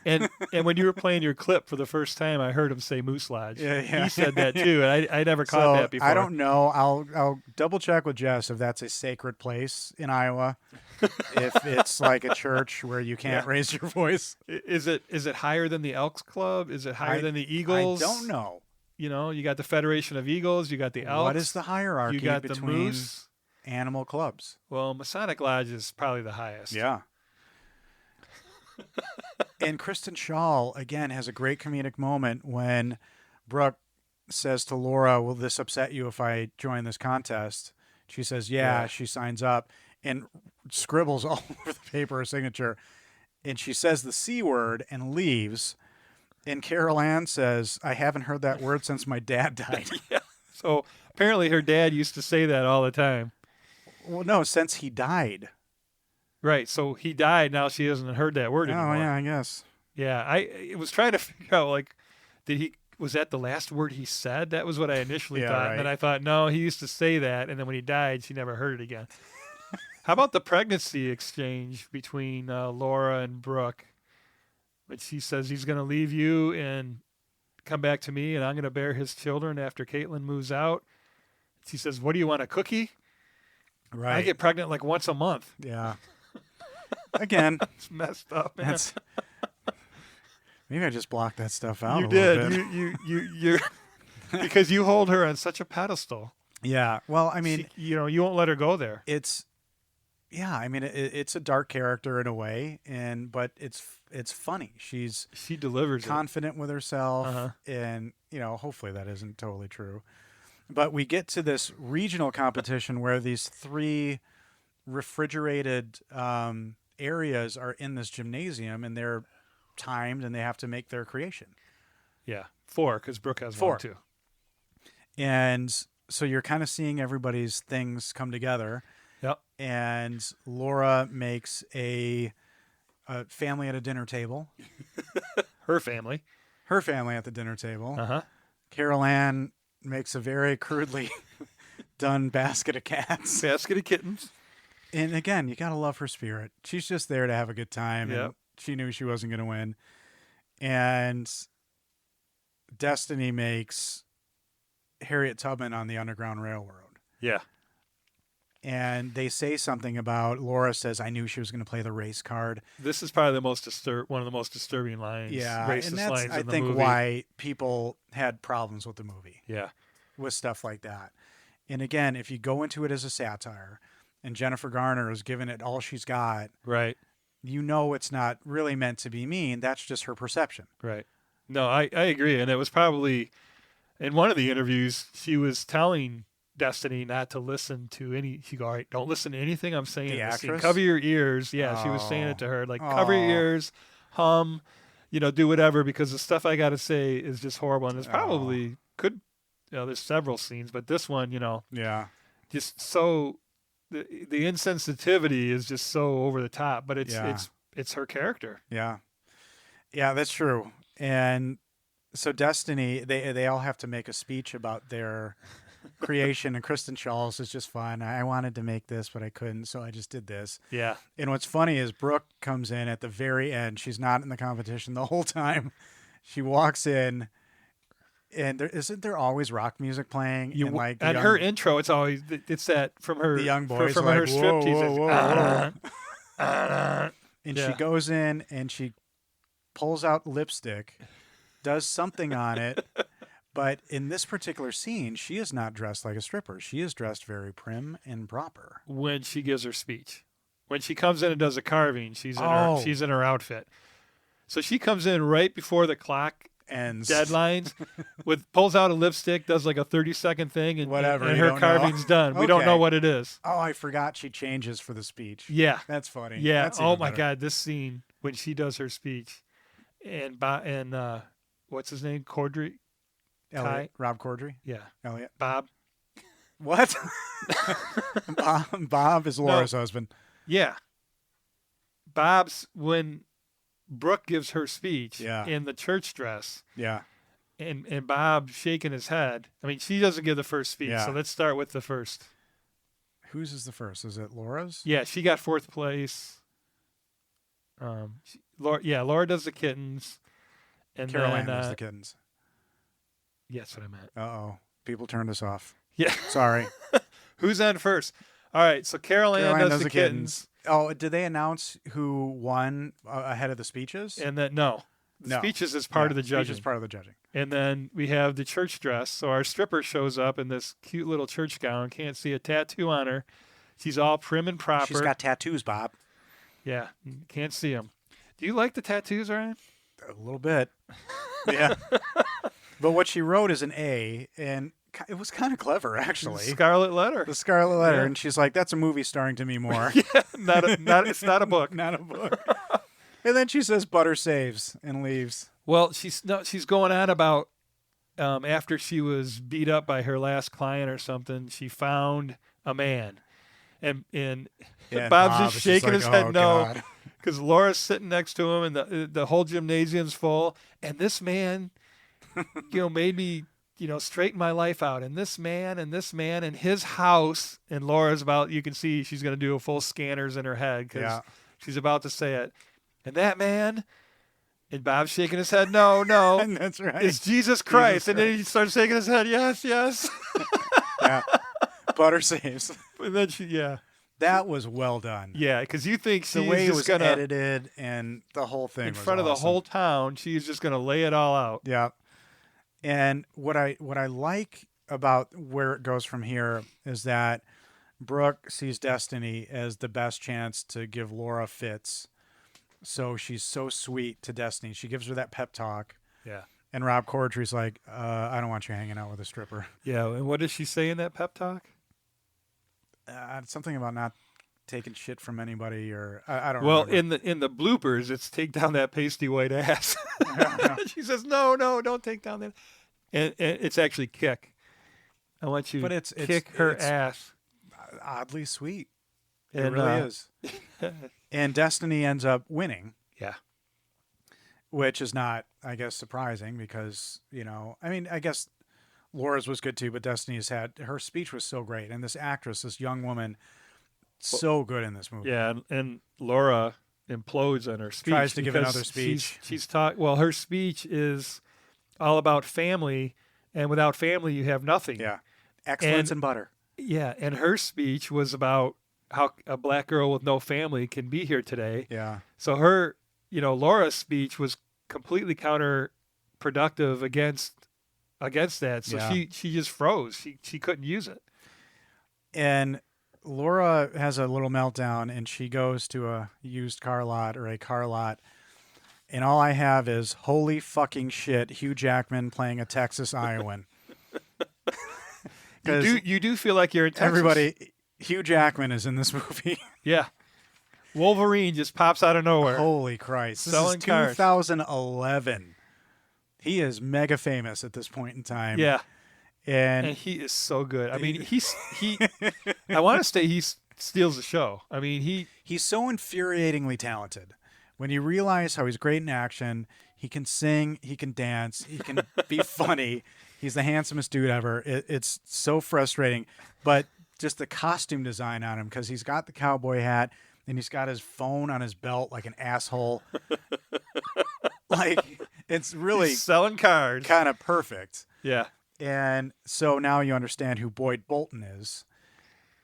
And when you were playing your clip for the first time, I heard him say Moose Lodge. Yeah, yeah. He said that too, and I never caught So that before. I don't know. I'll double check with Jess if that's a sacred place in Iowa. If it's like a church where you can't raise your voice. Is it higher than the Elks Club? Is it higher than the Eagles? I don't know. You got the Federation of Eagles. You got the Elks. What is the hierarchy You got the between Moose. animal clubs? Well, Masonic Lodge is probably the highest. Yeah. And Kristen Schaal, again, has a great comedic moment when Brooke says to Laura, will this upset you if I join this contest? She says, yeah. She signs up and scribbles all over the paper her signature. And she says the C word and leaves. And Carol Ann says, I haven't heard that word since my dad died. Yeah. So apparently her dad used to say that all the time. Well, no, since he died. Right. So he died. Now she hasn't heard that word anymore. Oh, yeah, I guess. Yeah. I was trying to figure out, like, was that the last word he said? That was what I initially thought. Right. And then I thought, no, he used to say that. And then when he died, she never heard it again. How about the pregnancy exchange between Laura and Brooke? But she says he's going to leave you and come back to me, and I'm going to bear his children after Caitlin moves out. She says, what do you want, a cookie? Right. I get pregnant like once a month. Yeah. Again. It's messed up, man. Maybe I just blocked that stuff out. You a did. little bit. You because you hold her on such a pedestal. Yeah. Well, I mean, you won't let her go there. it's a dark character in a way, but it's funny. She delivers confident with herself, Uh-huh. and hopefully that isn't totally true. But we get to this regional competition where these 3 refrigerated areas are in this gymnasium, and they're timed, and they have to make their creation. Yeah, 4 because Brooke has 4. 1 too. And so you're kind of seeing everybody's things come together. Yep. And Laura makes a family at a dinner table. Her family. Her family at the dinner table. Uh-huh. Carol Ann makes a very crudely done basket of cats. Basket of kittens. And again, you got to love her spirit. She's just there to have a good time. Yep. And she knew she wasn't going to win. And Destiny makes Harriet Tubman on the Underground Railroad. Yeah. And they say something about, Laura says, I knew she was going to play the race card. This is probably one of the most disturbing lines. Yeah, racist and that's, lines I in the think, movie. why people had problems with the movie. Yeah. With stuff like that. And again, if you go into it as a satire, and Jennifer Garner is giving it all she's got, Right. It's not really meant to be mean. That's just her perception. Right. No, I agree. And it was probably, in one of the interviews, she was telling Destiny not to listen to she go, all right, don't listen to anything I'm saying. The actress? Cover your ears. Yeah, she was saying it to her. Like, cover your Oh. ears, hum, do whatever, because the stuff I got to say is just horrible. And it's probably there's several scenes, but this one, Yeah. just so, the insensitivity is just so over the top, but it's her character. Yeah. Yeah, that's true. And so Destiny, they all have to make a speech about their creation, and Kristen Schall's is just fun. I wanted to make this, but I couldn't, so I just did this. Yeah. And what's funny is Brooke comes in at the very end. She's not in the competition the whole time. She walks in, and isn't there always rock music playing? And her intro, it's that from her, the young boys from like, her striptease. whoa, whoa. And Yeah. she goes in and she pulls out lipstick, does something on it. But in this particular scene, she is not dressed like a stripper. She is dressed very prim and proper. When she gives her speech. When she comes in and does a carving, she's in her outfit. So she comes in right before the clock Ends. deadlines, pulls out a lipstick, does like a 30-second thing, and Whatever, and you her don't carving's know. done. We don't Okay. know what it is. Oh, I forgot she changes for the speech. Yeah. That's funny. Yeah. That's Oh even my better. God, this scene when she does her speech, and what's his name? Corddry. Elliot, Rob Corddry. Yeah. Elliot. Bob. What? Bob is Laura's husband. Yeah. Bob's when Brooke gives her speech in the church dress. Yeah. And Bob shaking his head. I mean, she doesn't give the first speech, so let's start with the first. Whose is the first? Is it Laura's? Yeah, she got 4th place. Laura does the kittens. And Carol then, Ann does the kittens. Yeah, that's what I meant. Uh-oh. People turned us off. Yeah. Sorry. Who's on first? All right, so Carol Ann does the kittens. Oh, did they announce who won ahead of the speeches? And then, no. The speeches is part of the judging. Speeches part of the judging. And then we have the church dress. So our stripper shows up in this cute little church gown. Can't see a tattoo on her. She's all prim and proper. She's got tattoos, Bob. Yeah, can't see them. Do you like the tattoos, Ryan? A little bit. Yeah. But what she wrote is an A, and it was kind of clever, actually. Scarlet Letter. The Scarlet Letter. Yeah. And she's like, that's a movie starring Demi Moore. Yeah, it's not a book. Not a book. And then she says, butter saves, and leaves. Well, she's going on about after she was beat up by her last client or something, she found a man. And Yeah, Bob's Bob just is shaking like, his head "Oh, no, God." because Laura's sitting next to him, and the whole gymnasium's full. And this man, made me, straighten my life out. And this man, and his house. And Laura's you can see she's going to do a full scanners in her head because she's about to say it. And that man, and Bob's shaking his head, no, And that's right. it's Jesus Christ. And then he starts shaking his head, yes. Yeah. Butter saves. And then That was well done. Yeah, because you think she's The way it just was gonna edited and the whole thing in was front of the awesome. whole town, she's just gonna lay it all out. Yeah. And what I like about where it goes from here is that Brooke sees Destiny as the best chance to give Laura fits. So she's so sweet to Destiny. She gives her that pep talk. Yeah. And Rob Corddry's like, I don't want you hanging out with a stripper. Yeah, and what does she say in that pep talk? Something about not taking shit from anybody, or I don't. Well, remember. in the bloopers, it's take down that pasty white ass. She says, "No, don't take down that," and it's actually kick. I want you to kick her ass. Oddly sweet. And, it really is. And Destiny ends up winning. Yeah. Which is not, I guess, surprising because, I guess Laura's was good too, but Destiny's her speech was so great. And this actress, this young woman, so good in this movie. Yeah, and Laura implodes on her speech. Tries to give another speech. Her speech is all about family, and without family, you have nothing. Yeah. Excellence and butter. Yeah, and her speech was about how a black girl with no family can be here today. Yeah. So her, Laura's speech was completely counterproductive against that. So she just froze. She couldn't use it. And Laura has a little meltdown, and she goes to a used car lot or a car lot. And all I have is, holy fucking shit, Hugh Jackman playing a Texas Iowan. You do feel like you're in Texas. Everybody, Hugh Jackman is in this movie. Yeah. Wolverine just pops out of nowhere. Holy Christ. This Selling is cars. 2011. He is mega famous at this point in time. Yeah. And he is so good. I mean, I want to say he steals the show. I mean, he's so infuriatingly talented. When you realize how he's great in action, he can sing, he can dance, he can be funny. He's the handsomest dude ever. It's so frustrating. But just the costume design on him, because he's got the cowboy hat and he's got his phone on his belt like an asshole. Like, it's really he's selling cars. Kind of perfect. Yeah. And so now you understand who Boyd Bolton is.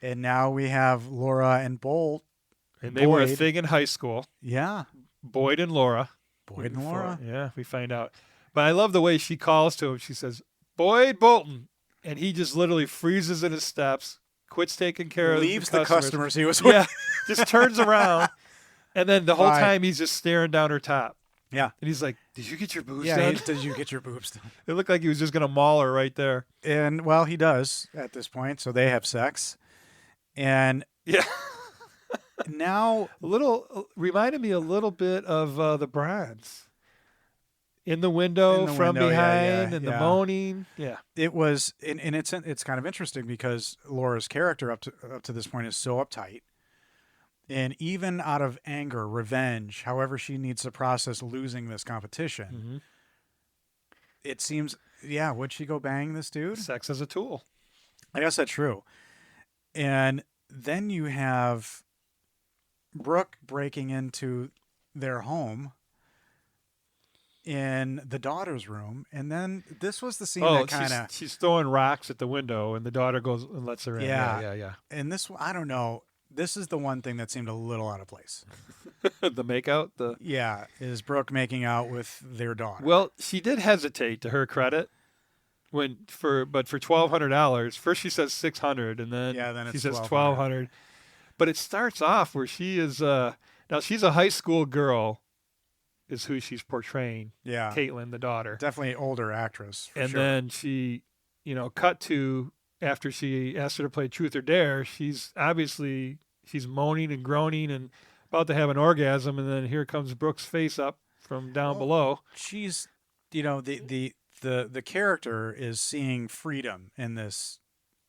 And now we have Laura and Boyd. And they were a thing in high school. Yeah. Boyd and Laura. Boyd and Laura. Yeah, we find out. But I love the way she calls to him. She says, Boyd Bolton. And he just literally freezes in his steps, quits taking care of the customers he was with. Yeah, just turns around. And then the whole time he's just staring down her top. Yeah. And he's like, did you get your boobs done? done? Did you get your boobs done? It looked like he was just going to maul her right there. And, well, he does at this point. So they have sex. And yeah. Now, reminded me a little bit of the Bronze. In the window, from behind, and the moaning. Yeah. It was, and it's kind of interesting because Laura's character up to this point is so uptight. And even out of anger, revenge, however she needs to process losing this competition, it seems, would she go bang this dude? Sex as a tool. I guess that's true. And then you have Brooke breaking into their home in the daughter's room. And then this was the scene that kind of... She's throwing rocks at the window, and the daughter goes and lets her in. Yeah. And this, I don't know. This is the one thing that seemed a little out of place. The makeout? Is Brooke making out with their daughter. Well, she did hesitate, to her credit. But for $1,200, first she says $600, and then she says $1,200. But it starts off where she is now she's a high school girl, is who she's portraying. Yeah. Caitlin, the daughter. Definitely older actress. For And sure. then she, cut to after she asked her to play Truth or Dare, she's moaning and groaning and about to have an orgasm, and then here comes Brooke's face up from down below. She's, the character is seeing freedom in this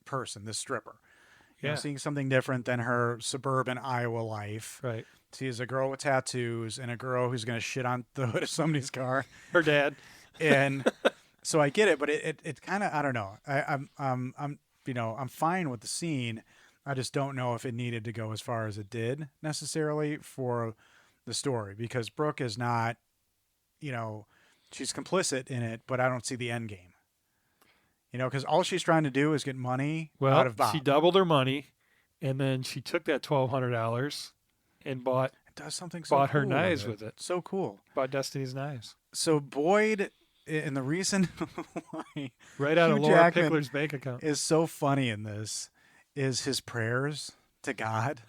person, this stripper. Seeing something different than her suburban Iowa life. Right. She's a girl with tattoos and a girl who's going to shit on the hood of somebody's car. Her dad. And so I get it, but it kind of, I don't know. I'm fine with the scene. I just don't know if it needed to go as far as it did necessarily for the story, because Brooke is not, she's complicit in it, but I don't see the end game. Because all she's trying to do is get money out of Bob. She doubled her money, and then she took that $1,200 and bought her knives with it. So cool. Bought Destiny's knives. So Boyd, and the reason why right out Hugh of Laura Jackman Pickler's bank account is so funny in this is his prayers to God.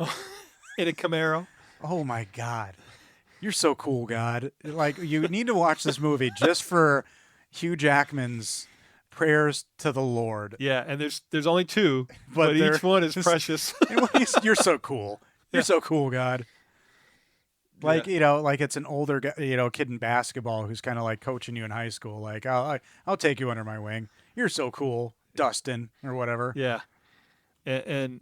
In a Camaro. Oh my God. You're so cool, God. Like, you need to watch this movie just for Hugh Jackman's prayers to the Lord. Yeah, and there's only two, but each one is precious. You're so cool. You're so cool, God. Like, like it's an older kid in basketball who's kind of like coaching you in high school. Like, I'll take you under my wing. You're so cool, Dustin, or whatever. Yeah. And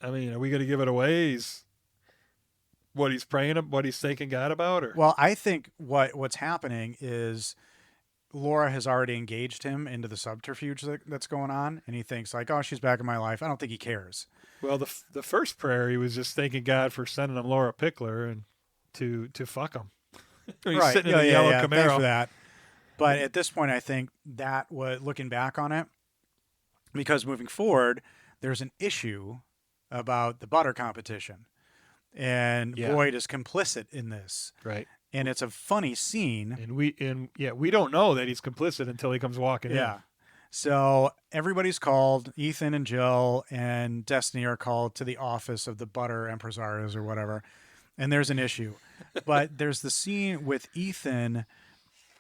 I mean, are we going to give it away? What he's praying, what he's thanking God about? Or? Well, I think what's happening is Laura has already engaged him into the subterfuge that's going on, and he thinks like, oh, she's back in my life. I don't think he cares. Well, the first prayer, he was just thanking God for sending him Laura Pickler and to fuck him. He's right. sitting in a yellow Camaro. Thanks for that. But at this point, I think that was looking back on it, because moving forward, there's an issue about the butter competition, and Boyd is complicit in this. Right. And it's a funny scene. And we don't know that he's complicit until he comes walking in. Yeah. So everybody's called. Ethan and Jill and Destiny are called to the office of the butter empresarios or whatever. And there's an issue. But there's the scene with Ethan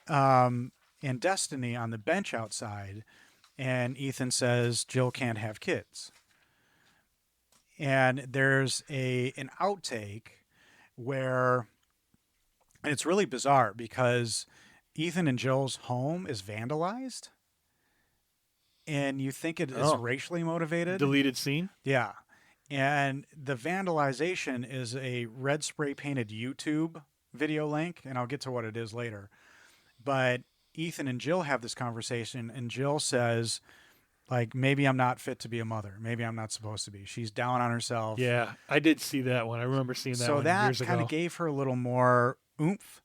and Destiny on the bench outside. And Ethan says Jill can't have kids. And there's an outtake where... And it's really bizarre because Ethan and Jill's home is vandalized. And you think it is racially motivated. Deleted scene? Yeah. And the vandalization is a red spray painted YouTube video link. And I'll get to what it is later. But Ethan and Jill have this conversation. And Jill says, like, maybe I'm not fit to be a mother. Maybe I'm not supposed to be. She's down on herself. Yeah. I did see that one. I remember seeing that one years ago. So that kind of gave her a little more oomph.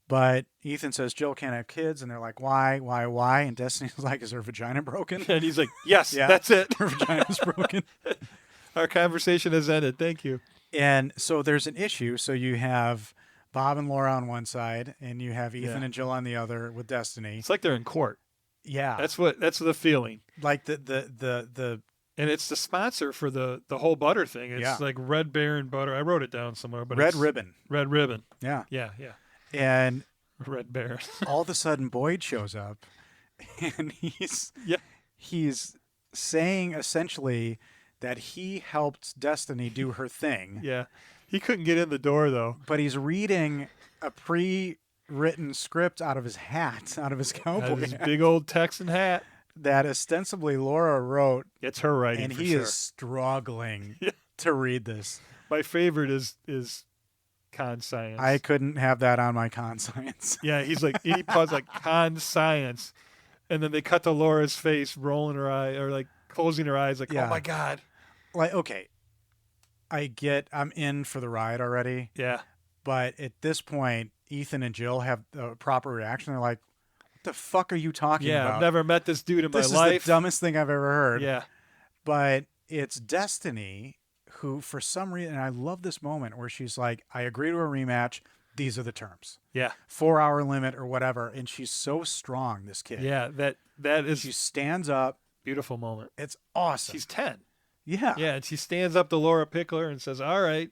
But Ethan says Jill can't have kids, and they're like, why? And Destiny's like, is her vagina broken? And he's like, yes, that's it. Her vagina's broken. Our conversation has ended. Thank you. And so there's an issue. So you have Bob and Laura on one side, and you have Ethan and Jill on the other with Destiny. It's like they're in court. Yeah. That's the feeling. Like the and it's the sponsor for the whole butter thing. It's like Red Baron butter. I wrote it down somewhere, but Red Ribbon. Red Ribbon. Yeah. Yeah. And Red Baron. all of a sudden Boyd shows up, and he's saying essentially that he helped Destiny do her thing. Yeah. He couldn't get in the door though. But he's reading a pre-written script out of his hat, out of his cowboy his hat, big old Texan hat that ostensibly Laura wrote. It's her writing, and for he sure. is struggling to read this. My favorite is con science. I couldn't have that on my con science. Yeah, he's like, he paused like con science, and then they cut to Laura's face, rolling her eye or like closing her eyes, like, oh my God. Like, okay, I'm in for the ride already. Yeah. But at this point, Ethan and Jill have a proper reaction. They're like, what the fuck are you talking about? Yeah, I've never met this dude in my life. This is the dumbest thing I've ever heard. Yeah. But it's Destiny who, for some reason, and I love this moment where she's like, I agree to a rematch. These are the terms. Yeah. 4-hour limit or whatever. And she's so strong, this kid. Yeah, that is. She stands up. Beautiful moment. It's awesome. She's 10. Yeah. Yeah, and she stands up to Laura Pickler and says, all right,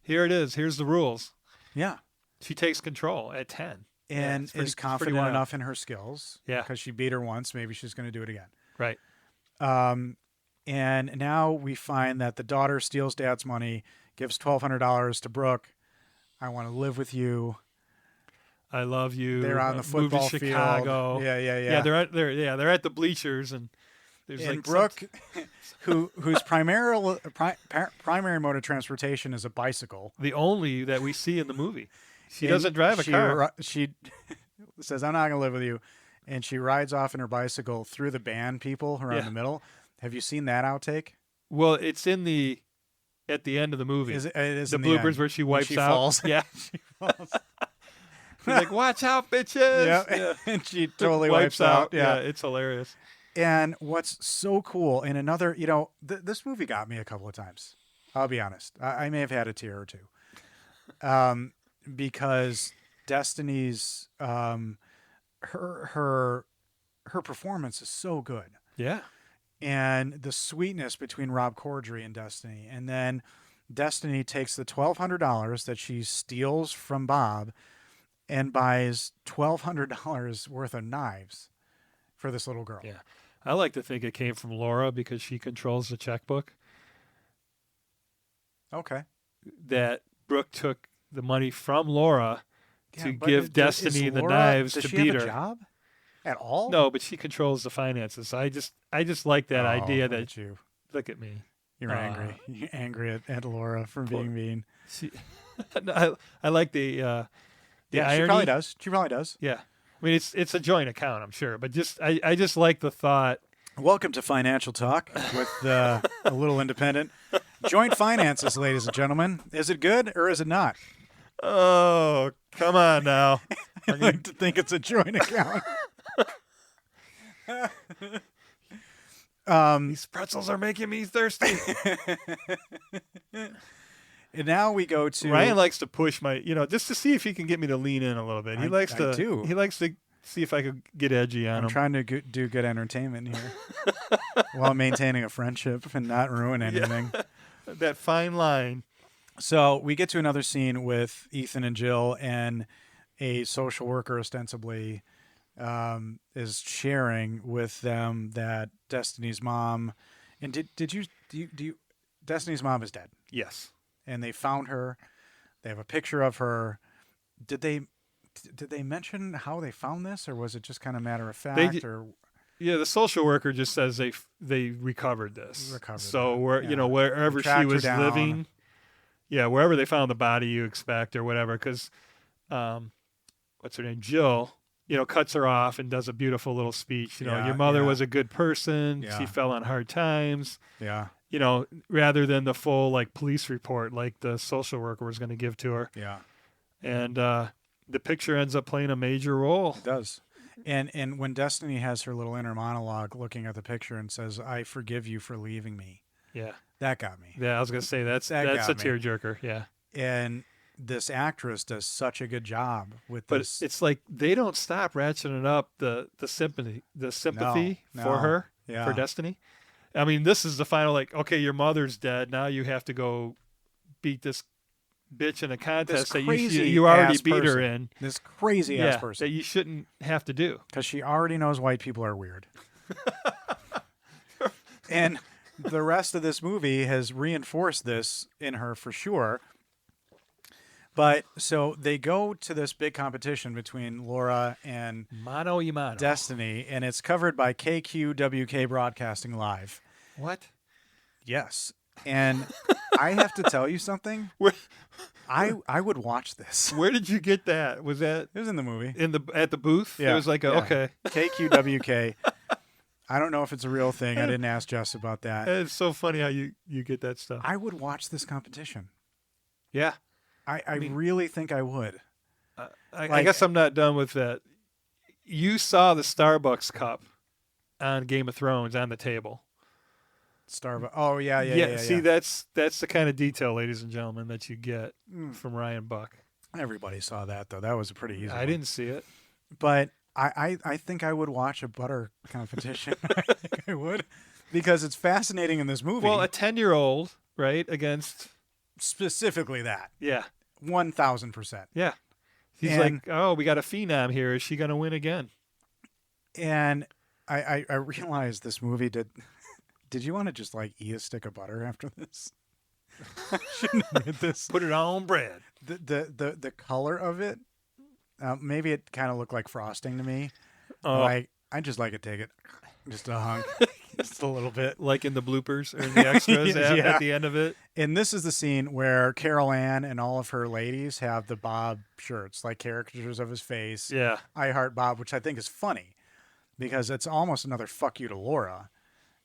here it is. Here's the rules. Yeah. She takes control at 10. and it's pretty- is it's pretty confident wild. enough in her skills. Yeah. Because she beat her once. Maybe she's going to do it again. Right. And now we find that the daughter steals dad's money, gives $1,200 to Brooke. I want to live with you. I love you. They're on the Moved to football field. Chicago. Yeah. Yeah, they're at the bleachers, and there's And like Brooke, whose primary mode of transportation is a bicycle. the only that we see in the movie. She doesn't drive a car. She says, "I'm not going to live with you," and she rides off in her bicycle through the band people who are in the middle. Have you seen that outtake? Well, it's at the end of the movie. It is the in bloopers end, where she when wipes she out. falls. Yeah. She falls. He's like, "Watch out, bitches!" Yeah. And she totally wipes out. Yeah, it's hilarious. And what's so cool, in another, this movie got me a couple of times. I'll be honest. I may have had a tear or two. Because Destiny's, her performance is so good. Yeah. And the sweetness between Rob Corddry and Destiny. And then Destiny takes the $1,200 that she steals from Bob and buys $1,200 worth of knives for this little girl. Yeah. I like to think it came from Laura because she controls the checkbook. Okay. That Brooke took the money from Laura to but give is Destiny the Laura- knives does to she beat have her. a job at all? No, but she controls the finances. So I just like that idea look that at you. look at me. You're angry. You're angry at Laura for being mean. She, no, I like the Yeah, irony. she probably does. She probably does. Yeah. I mean, it's a joint account, I'm sure, but I just like the thought. Welcome to Financial Talk with a little independent. Joint finances, ladies and gentlemen. Is it good or is it not? Oh, come on now. I like to think it's a joint account. These pretzels are making me thirsty. And now we go to Ryan likes to push my, just to see if he can get me to lean in a little bit. He likes I to. do. He likes to see if I could get edgy on I'm him. trying to do good entertainment here while maintaining a friendship and not ruin anything. That fine line. So we get to another scene with Ethan and Jill, and a social worker ostensibly is sharing with them that Destiny's mom, and do you Destiny's mom is dead, Yes. and they found her. They have a picture of her. Did they mention how they found this, or was it just kind of matter of fact? Yeah, the social worker just says they recovered this. So that. wherever Tracked she her was down. living, wherever they found the body, you expect or whatever, because what's her name, Jill, cuts her off and does a beautiful little speech. Your mother was a good person. Yeah. She fell on hard times. Yeah, Rather than the full police report like the social worker was going to give to her. yeah, And the picture ends up playing a major role. it does. And when Destiny has her little inner monologue looking at the picture and says, "I forgive you for leaving me," Yeah. that got me. Yeah, I was going to say that's That a got me. tearjerker. Yeah. And this actress does such a good job with But this. it's like they don't stop ratcheting up the sympathy No. for her, Yeah. for Destiny. I mean, this is the final, okay, your mother's dead. Now you have to go beat this bitch in a contest that you already beat her in. This crazy ass Yeah, person. that you shouldn't have to do. Because she already knows white people are weird. And the rest of this movie has reinforced this in her for sure. But so they go to this big competition between Laura and Mano y mano. Destiny, and it's covered by KQWK Broadcasting Live. What? Yes. And I have to tell you something. Where, I would watch this. where did you get that? Was that It was in the movie. at the booth? Yeah. It was like, yeah. okay. KQWK. I don't know if it's a real thing. I didn't ask Jess about that. It's so funny how you get that stuff. I would watch this competition. Yeah. I really think I would. I guess I'm not done with that. You saw the Starbucks cup on Game of Thrones on the table. Starbucks. Oh, yeah. See, that's the kind of detail, ladies and gentlemen, that you get from Ryan Buck. Everybody saw that, though. That was a pretty easy I one. didn't see it. But I think I would watch a butter competition. I think I would. Because it's fascinating in this movie. Well, a 10-year-old, right, against... Specifically that. Yeah. 1,000%. Yeah. He's like, oh, we got a phenom here. Is she going to win again? And I realized this movie did you want to just like eat a stick of butter after this? I shouldn't have made this. Put it on bread. The color of it, maybe it kind of looked like frosting to me. Oh. Like, I just like to take it just a hunk, just a little bit. Like in the bloopers or in the extras at the end of it. And this is the scene where Carol Ann and all of her ladies have the Bob shirts, like caricatures of his face. Yeah. I Heart Bob, which I think is funny because it's almost another fuck you to Laura,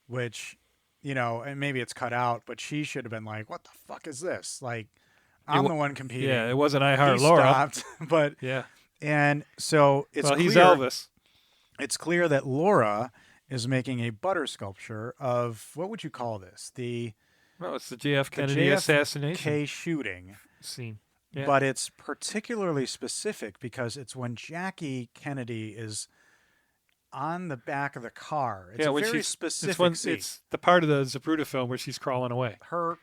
which, you know, and maybe it's cut out, but she should have been like, what the fuck is this? Like, I'm the one competing. Yeah, it wasn't I Heart He Laura. stopped, but yeah. And so it's he's clear, Elvis. It's clear that Laura is making a butter sculpture of, what would you call this? Well, it's the JF Kennedy assassination shooting scene. Yeah. But it's particularly specific because it's when Jackie Kennedy is on the back of the car. It's a very specific scene. It's the part of the Zapruder film where she's crawling away. Her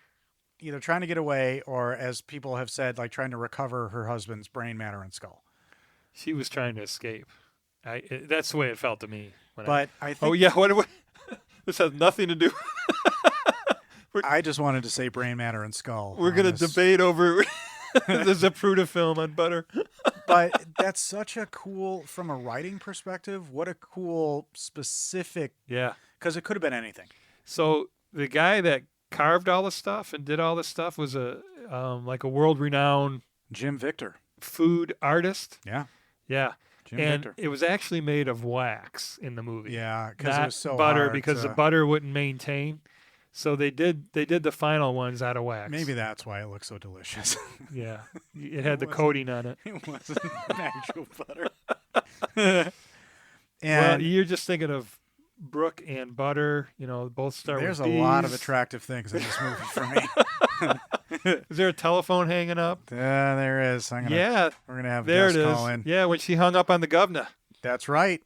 either trying to get away or, as people have said, like trying to recover her husband's brain matter and skull. She was trying to escape. That's the way it felt to me. I think... Oh, yeah. This has nothing to do... I just wanted to say brain matter and skull. We're going to debate over the Zapruder film on butter. But that's such a cool, from a writing perspective, what a cool, specific... Yeah. Because it could have been anything. So the guy that carved all the stuff and did all this stuff was a world-renowned... Jim Victor. Food artist. Yeah. Yeah. Jim Victor. It was actually made of wax in the movie. Yeah, because it was so butter, hard because the butter wouldn't maintain. So they did the final ones out of wax. Maybe that's why it looks so delicious. Yeah. It had the coating on it. It wasn't actual butter. Well, you're just thinking of Brooke and butter, both start with There's B's. a lot of attractive things in this movie for me. Is there a telephone hanging up? There is. We're going to have there guests it is. call in. Yeah, when she hung up on the governor. That's right.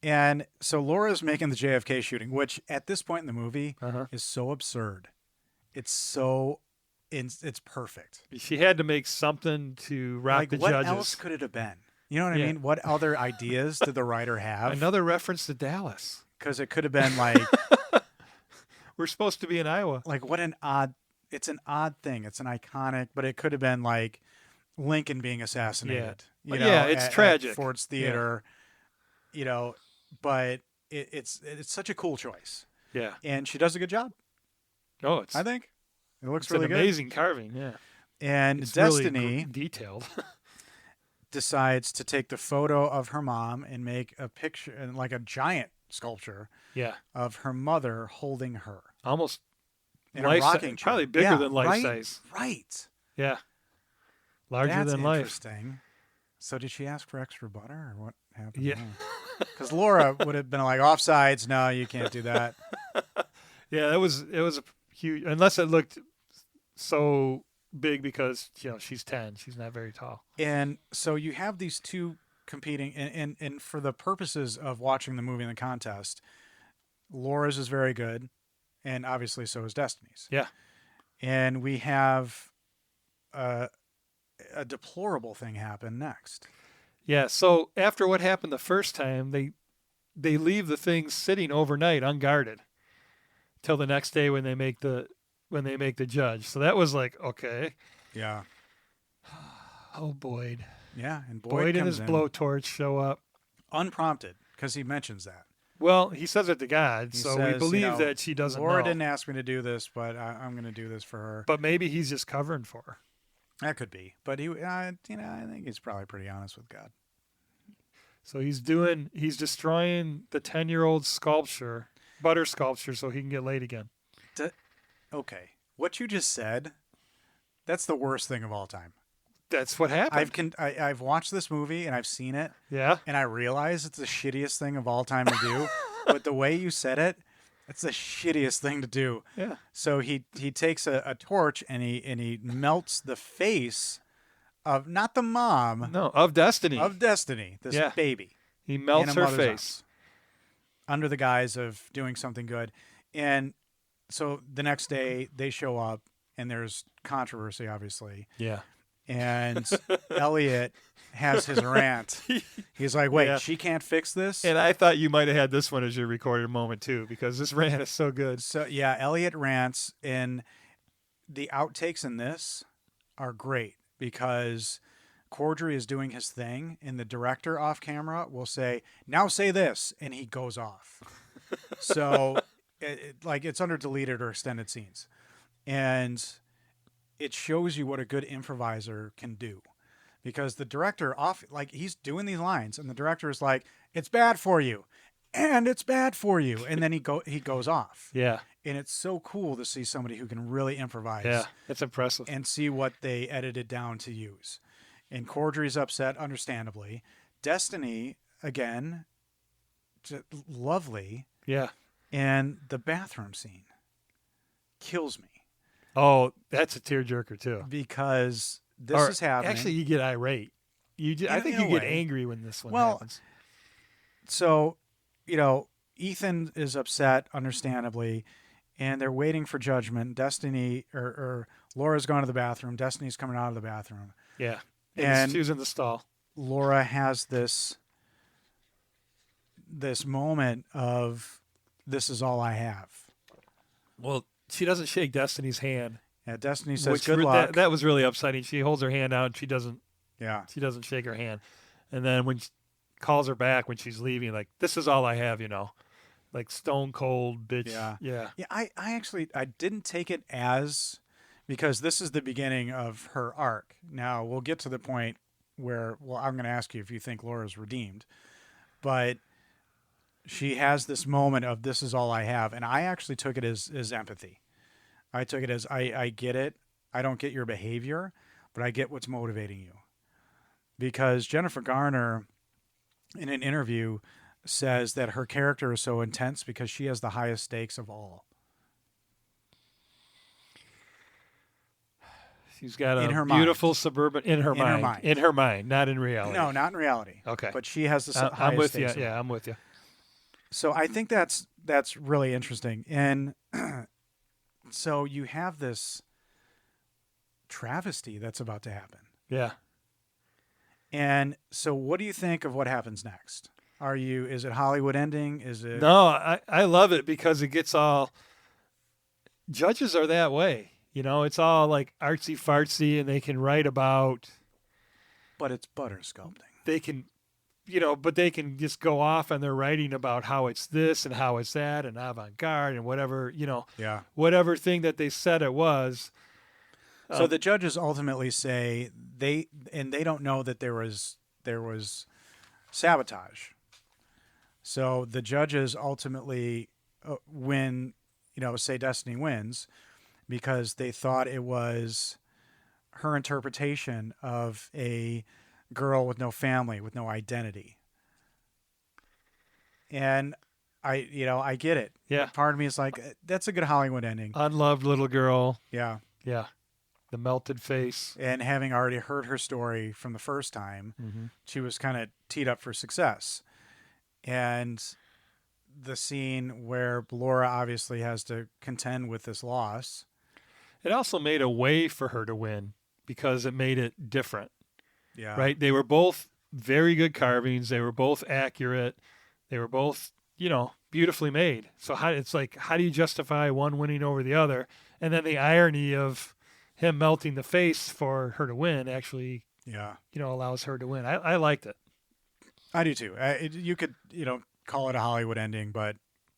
And so Laura's making the JFK shooting, which at this point in the movie is so absurd. It's perfect. She had to make something to rock the what judges. What else could it have been? You know what I mean? What other ideas did the writer have? Another reference to Dallas. Because it could have been like... We're supposed to be in Iowa. Like, what an odd... It's an odd thing. It's an iconic... But it could have been like Lincoln being assassinated. Yeah, it's tragic. At Ford's Theater. Yeah. But it's such a cool choice. Yeah. And she does a good job. Oh, I think. It looks it's really an good. amazing carving, yeah. And it's Destiny... really detailed. decides to take the photo of her mom and make a picture, and like a giant sculpture of her mother holding her. Almost in a rocking chair. Probably bigger than life size. Right. Yeah. Larger than life. Interesting. So did she ask for extra butter or what happened? Yeah. Because Laura would have been like, offsides, no, you can't do that. Yeah, it was a huge, unless it looked so big because she's 10, she's not very tall. And so you have these two competing, and for the purposes of watching the movie and the contest, Laura's is very good, and obviously so is Destiny's. Yeah. And we have a deplorable thing happen next. Yeah, so after what happened the first time, they leave the things sitting overnight unguarded till the next day when they make the judge. So that was like, okay. Yeah. Oh, Boyd. Yeah, and Boyd and his blowtorch show up. Unprompted, because he mentions that. Well, he says it to God, we believe that she doesn't Laura know. didn't ask me to do this, but I'm going to do this for her. But maybe he's just covering for her. That could be. But I think he's probably pretty honest with God. So he's destroying the 10-year-old sculpture, butter sculpture, so he can get laid again. Okay. What you just said, that's the worst thing of all time. That's what happened. I've watched this movie and I've seen it. Yeah. And I realize it's the shittiest thing of all time to do. But the way you said it, it's the shittiest thing to do. Yeah. So he takes a torch and he melts the face of not the mom. No, of Destiny. Of Destiny, this baby. He melts her face. Under the guise of doing something good. And so the next day they show up and there's controversy, obviously. Yeah. and Elliot has his rant. He's like, wait, Yeah. she can't fix this? And I thought you might have had this one as your recorded moment too, because this rant is so good. So, yeah, Elliot rants, and the outtakes in this are great because Corddry is doing his thing, and the director off camera will say, now say this, and he goes off. So, it's under deleted or extended scenes. And it shows you what a good improviser can do. Because the director he's doing these lines, and the director is like, it's bad for you, and it's bad for you, and then he goes off. Yeah. And it's so cool to see somebody who can really improvise. Yeah. It's impressive. And see what they edited down to use. And Corddry's upset, understandably. Destiny, again, lovely. Yeah. And the bathroom scene kills me. Oh, that's a tearjerker too. Because this is happening. Actually, you get irate. I think you get angry when this one happens. So, Ethan is upset, understandably, and they're waiting for judgment. Destiny or Laura's gone to the bathroom. Destiny's coming out of the bathroom. Yeah. And she was in the stall. Laura has this moment of, this is all I have. Well, she doesn't shake Destiny's hand. Yeah, Destiny says, good luck. That was really upsetting. She holds her hand out and she doesn't shake her hand. And then when she calls her back when she's leaving, like, this is all I have, like stone cold bitch. Yeah. Yeah. Yeah. I didn't take it as, because this is the beginning of her arc. Now we'll get to the point where, I'm going to ask you if you think Laura's redeemed, but she has this moment of, this is all I have. And I actually took it as empathy. I took it as, I get it. I don't get your behavior, but I get what's motivating you. Because Jennifer Garner, in an interview, says that her character is so intense because she has the highest stakes of all. She's got a beautiful suburban in her mind. In her mind, not in reality. No, not in reality. Okay. But she has the highest I'm with stakes. you. Yeah, I'm with you. So I think that's really interesting. And so you have this travesty that's about to happen. Yeah. And so what do you think of what happens next? Is it Hollywood ending? Is it? No, I love it because it gets all, judges are that way. It's all like artsy fartsy and they can write about. But it's butter sculpting. They can, but they can just go off and they're writing about how it's this and how it's that and avant-garde and whatever, whatever thing that they said it was. So the judges ultimately say they don't know that there was sabotage. So the judges ultimately win, say Destiny wins because they thought it was her interpretation of a girl with no family, with no identity. And I get it. Yeah. Part of me is like, that's a good Hollywood ending. Unloved little girl. Yeah. Yeah. The melted face. And having already heard her story from the first time, she was kind of teed up for success. And the scene where Laura obviously has to contend with this loss. It also made a way for her to win because it made it different. Yeah. Right? They were both very good carvings. They were both accurate. They were both, beautifully made. So how do you justify one winning over the other? And then the irony of him melting the face for her to win actually, allows her to win. I liked it. I do too. You could, call it a Hollywood ending, but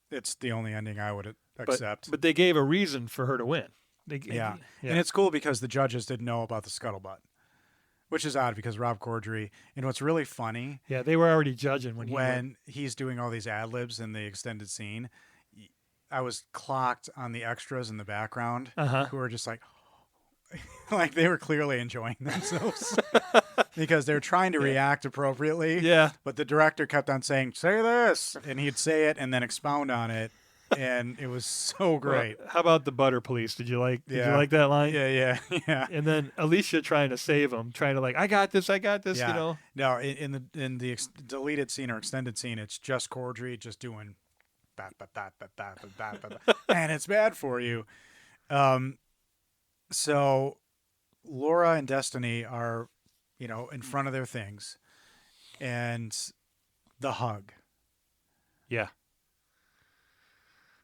it's the only ending I would accept. But they gave a reason for her to win. And it's cool because the judges didn't know about the scuttlebutt, which is odd because Rob Corddry, and what's really funny. Yeah, they were already judging when he's doing all these ad libs in the extended scene. I was clocked on the extras in the background who were just like they were clearly enjoying themselves because they're trying to react appropriately. Yeah. But the director kept on saying, say this, and he'd say it and then expound on it. And it was so great. Well, how about the butter police? Did you like that line? Yeah. And then Alicia trying to save him, trying to I got this, No, in the deleted scene or extended scene, it's just Corddry just doing and it's bad for you. So Laura and Destiny are, in front of their things, and the hug. Yeah.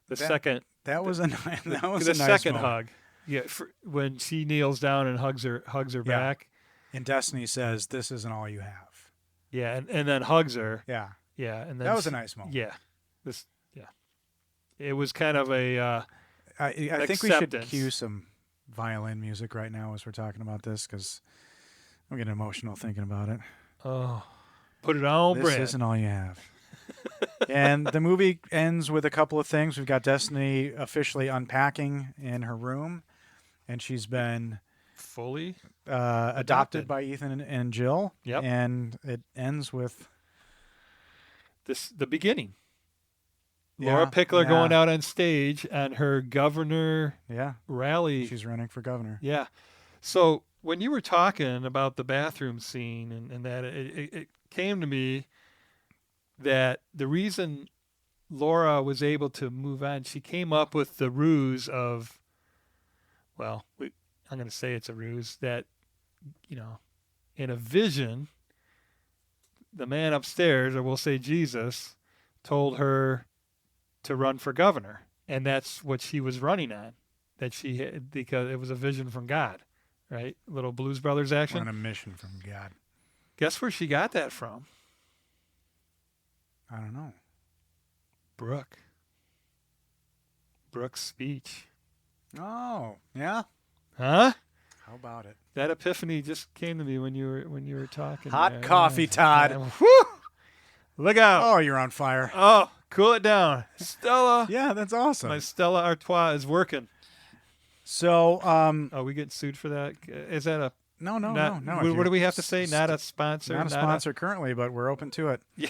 That That was a nice second moment. hug. Yeah, when she kneels down and hugs her back. And Destiny says, "This isn't all you have." Yeah, and then hugs her. Yeah. Yeah, and then that was a nice moment. Yeah. It was kind of a I think we should cue some violin music right now as we're talking about this, because I'm getting emotional thinking about it. Oh, put it on, Brad. This isn't all you have. And the movie ends with a couple of things. We've got Destiny officially unpacking in her room, and she's been fully adopted by Ethan and Jill. Yep. And it ends with the beginning. Laura Pickler going out on stage on her governor rally. She's running for governor. Yeah. So when you were talking about the bathroom scene and that, it came to me that the reason Laura was able to move on, she came up with the ruse of, I'm going to say it's a ruse, that, in a vision, the man upstairs, or we'll say Jesus, told her to run for governor, and that's what she was running on, that she had, because it was a vision from God, right? Little Blues Brothers action. On a mission from God. Guess where she got that from? I don't know. Brooke's speech. Oh, yeah. Huh? How about it? That epiphany just came to me when you were talking. Hot coffee, Todd. Whew! Look out! Oh, you're on fire. Oh, cool it down, Stella. Yeah, that's awesome. My Stella Artois is working. So, are we getting sued for that? Is that a no? What do we have to say? Not a sponsor. Not a sponsor currently, but we're open to it. Yeah.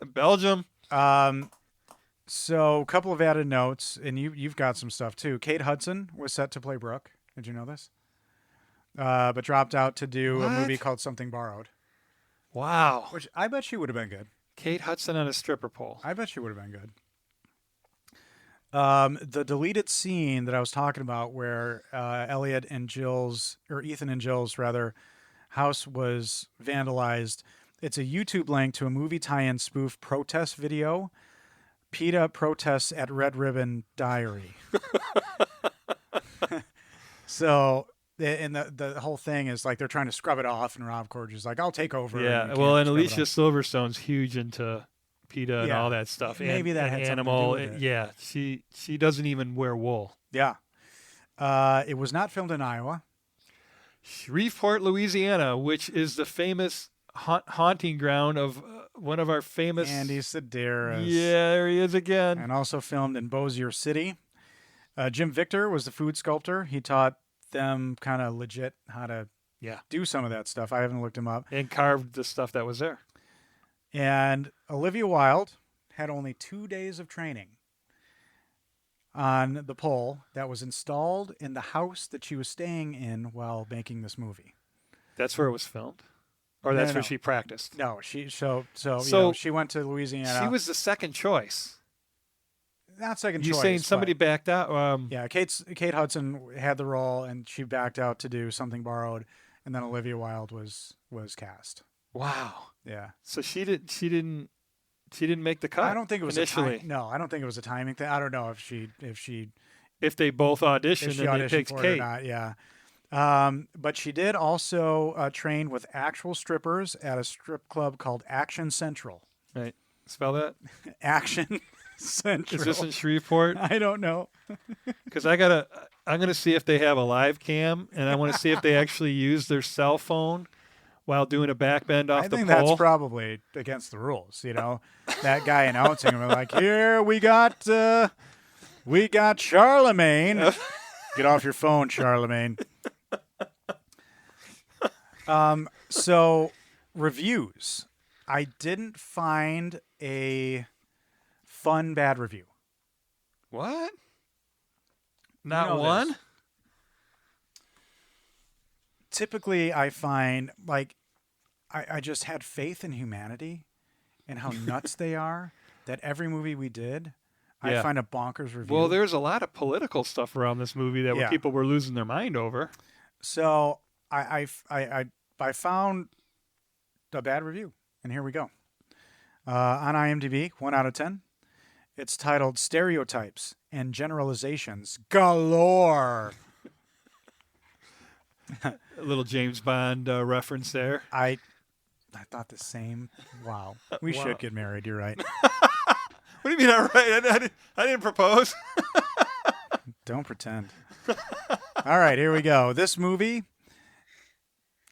Belgium. So a couple of added notes, and you've got some stuff too. Kate Hudson was set to play Brooke. Did you know this? But dropped out to do a movie called Something Borrowed. Wow. Which I bet she would have been good. Kate Hudson on a stripper pole. I bet she would have been good. The deleted scene that I was talking about, where Ethan and Jill's house was vandalized. It's a YouTube link to a movie tie-in spoof protest video. PETA protests at Red Ribbon Diary. So, and the whole thing is like they're trying to scrub it off, and Rob Corddry's like, "I'll take over." Yeah, and Alicia Silverstone's huge into PETA and all that stuff. Maybe that had animal. something to do with it. Yeah, she doesn't even wear wool. Yeah. It was not filmed in Iowa. Shreveport, Louisiana, which is the famous haunting ground of one of our famous Andy Sedaris. Yeah, there he is again. And also filmed in Bossier City. Jim Victor was the food sculptor. He taught them kind of legit how to do some of that stuff. I haven't looked him up. And carved the stuff that was there. And Olivia Wilde had only 2 days of training on the pole that was installed in the house that she was staying in while making this movie. That's where it was filmed? Or that's where she practiced? No, she went to Louisiana. She was the second choice. Not second choice. You're saying somebody backed out? Kate Hudson had the role, and she backed out to do Something Borrowed, and then Olivia Wilde was cast. Wow. Yeah. So she didn't make the cut. I don't think it was initially. I don't think it was a timing thing. I don't know if they both auditioned and they picked Kate. Or not, yeah. But she did also train with actual strippers at a strip club called Action Central. Right. Spell that? Action Central. Is this in Shreveport? I don't know. Because I'm gonna see if they have a live cam, and I want to see if they actually use their cell phone while doing a back bend off the pole. I think that's probably against the rules. That guy announcing them like, "Here we got Charlemagne." Get off your phone, Charlemagne. So reviews. I didn't find a fun bad review. What? Not one? Typically, I find, like, I just had faith in humanity and how nuts they are, that every movie we did, I find a bonkers review. Well, there's a lot of political stuff around this movie that people were losing their mind over. So I found a bad review, and here we go. On IMDb, 1 out of 10. It's titled Stereotypes and Generalizations Galore. A little James Bond reference there. I thought the same. Wow. We Wow. should get married. You're right. What do you mean? All right, I didn't propose. Don't pretend. All right, here we go. This movie,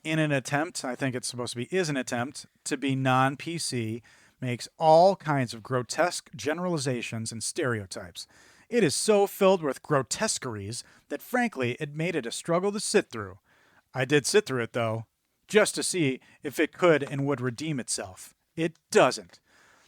in an attempt, I think it's supposed to be, is an attempt to be non-PC, makes all kinds of grotesque generalizations and stereotypes. It is so filled with grotesqueries that, frankly, it made it a struggle to sit through. I did sit through it, though, just to see if it could and would redeem itself. It doesn't.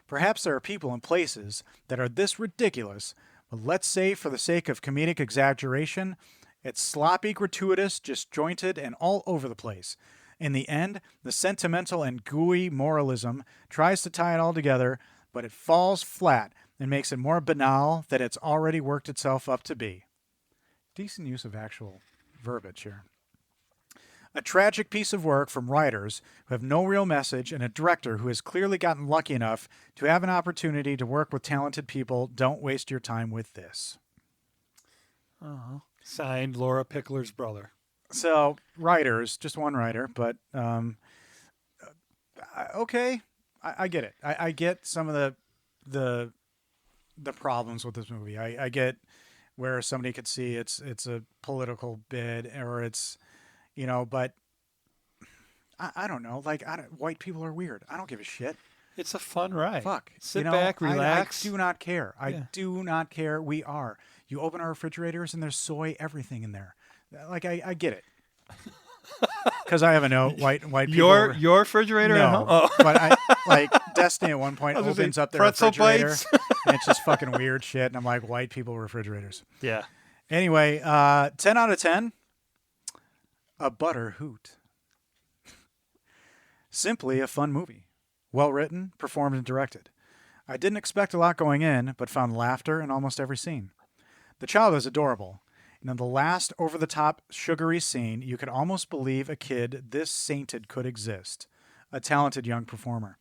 Perhaps there are people and places that are this ridiculous, but let's say for the sake of comedic exaggeration, it's sloppy, gratuitous, disjointed, and all over the place. In the end, the sentimental and gooey moralism tries to tie it all together, but it falls flat and makes it more banal than it's already worked itself up to be. Decent use of actual verbiage here. A tragic piece of work from writers who have no real message and a director who has clearly gotten lucky enough to have an opportunity to work with talented people. Don't waste your time with this. Oh. Signed, Laura Pickler's brother. So, writers, just one writer, but okay, I get it. I get some of the problems with this movie. I get where somebody could see it's a political bid or it's, but I don't know. Like, white people are weird. I don't give a shit. It's a fun ride. Fuck. Sit back, relax. I do not care. I do not care. We are. You open our refrigerators and there's soy everything in there. Like, I get it. Because I have a note. White people. Your refrigerator no, at home? Oh. But Destiny at one point opens up their pretzel refrigerator bites. and it's just fucking weird shit. And I'm like, white people refrigerators. Yeah. Anyway, 10 out of 10. A butter hoot. Simply a fun movie. Well written, performed, and directed. I didn't expect a lot going in, but found laughter in almost every scene. The child is adorable. And in the last over-the-top sugary scene, you could almost believe a kid this sainted could exist. A talented young performer.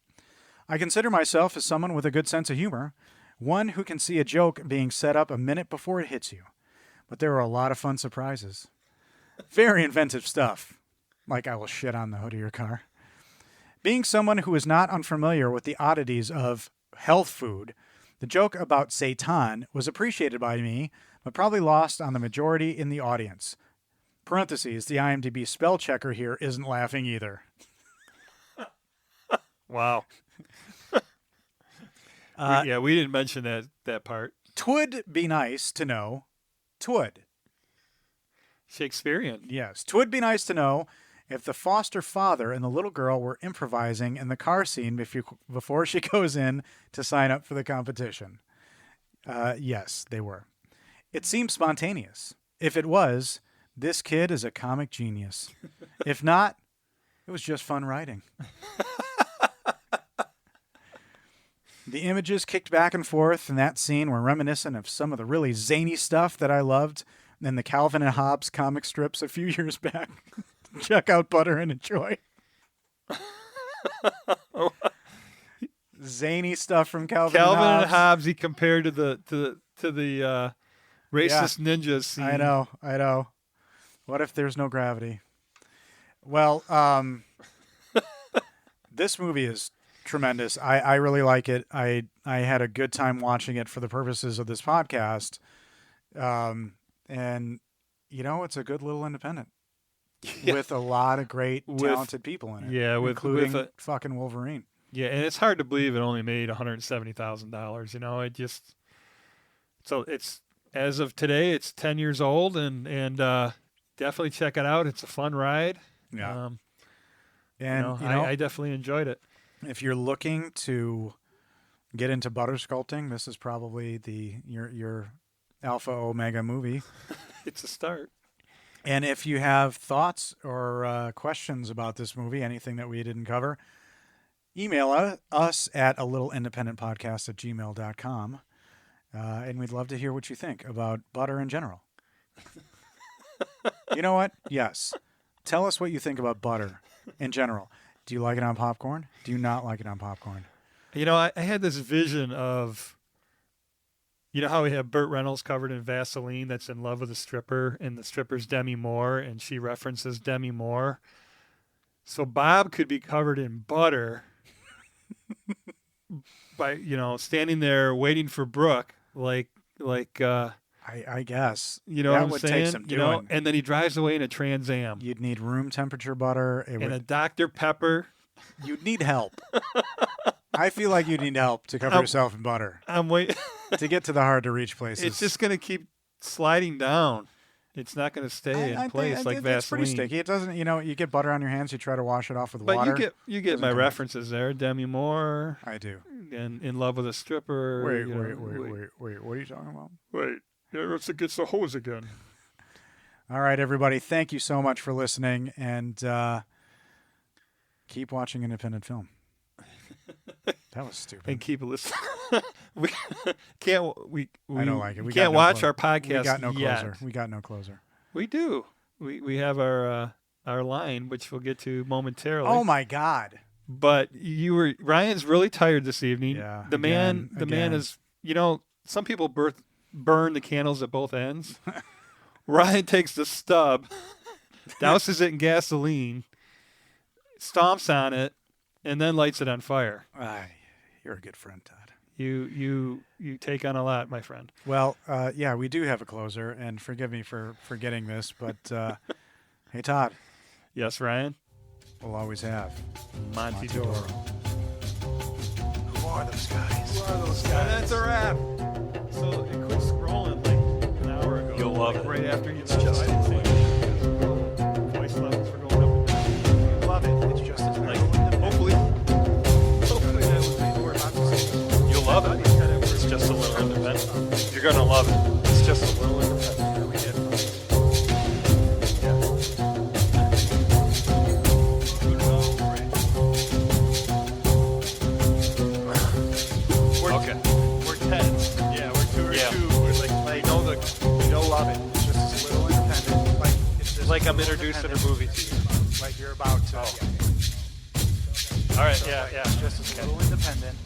I consider myself as someone with a good sense of humor, one who can see a joke being set up a minute before it hits you. But there were a lot of fun surprises. Very inventive stuff. Like I will shit on the hood of your car. Being someone who is not unfamiliar with the oddities of health food, the joke about seitan was appreciated by me, but probably lost on the majority in the audience. Parentheses, the IMDb spell checker here isn't laughing either. Wow. We didn't mention that part. Twould be nice to know. Twould. Shakespearean. Yes. Twould be nice to know if the foster father and the little girl were improvising in the car scene before she goes in to sign up for the competition. Yes, they were. It seemed spontaneous. If it was, this kid is a comic genius. If not, it was just fun writing. The images kicked back and forth in that scene were reminiscent of some of the really zany stuff that I loved in the Calvin and Hobbes comic strips a few years back. Check out Butter and Enjoy. Zany stuff from Calvin and Hobbes. He compared to the racist ninjas scene. I know. What if there's no gravity? Well, this movie is tremendous. I really like it. I had a good time watching it for the purposes of this podcast. And it's a good little independent with a lot of great talented people in it. Yeah, including fucking Wolverine. Yeah, and it's hard to believe it only made $170,000. So it's as of today, it's 10 years old, and definitely check it out. It's a fun ride. Yeah, I definitely enjoyed it. If you're looking to get into butter sculpting, this is probably your alpha omega movie. It's a start. And if you have thoughts or questions about this movie, anything that we didn't cover, email us at alittleindependentpodcast@gmail.com. And we'd love to hear what you think about butter in general. You know what? Yes. tell us what you think about butter in general. Do you like it on popcorn? Do you not like it on popcorn? You know, I had this vision of, you know how we have Burt Reynolds covered in Vaseline that's in love with a stripper, and the stripper's Demi Moore, and she references Demi Moore. So Bob could be covered in butter by, you know, standing there waiting for Brooke, like I guess. You know that what I'm would saying? take some You doing. know, and then he drives away in a Trans Am. You'd need room temperature butter. And a Dr. Pepper. You'd need help. I feel like you need help to cover yourself in butter. I'm waiting to get to the hard to reach places. It's just going to keep sliding down. It's not going to stay in place like Vaseline. It's pretty sticky. It doesn't, you know, you get butter on your hands, you try to wash it off with but water. you get my references there. Demi Moore. I do. And In Love with a Stripper. Wait. What are you talking about? Wait. It gets the hose again. All right, everybody. Thank you so much for listening, and keep watching independent film. That was stupid. And keep listening. we can't. I don't like it. We can't watch our podcast. We got no yet. closer. We got no closer. We do. We have our line, which we'll get to momentarily. Oh my God! But Ryan's really tired this evening. Yeah. The man is. You know, some people burn the candles at both ends. Ryan takes the stub, douses it in gasoline, stomps on it, and then lights it on fire. You're a good friend, Todd. You take on a lot, my friend. Well, yeah, we do have a closer, and forgive me for forgetting this, but hey, Todd. Yes, Ryan? We'll always have Monty Doro. Who are those guys? That's a wrap. So it quit scrolling like an hour ago. You'll love it. Right after you left. I didn't say anything. Voice levels were going up and down. You love it. It's just as Like, hopefully that was before about to say. You'll love it. It's just a little independent. You're gonna love it. It's just a little independent. We did. Okay. We're 10s. Yeah, we're 2 or Yeah. 2. We're like you know, love it. It's just a little independent. Like it's just Like a I'm little introducing a independent. movie to you. Like you're about to. All right. Yeah. Just a little independent.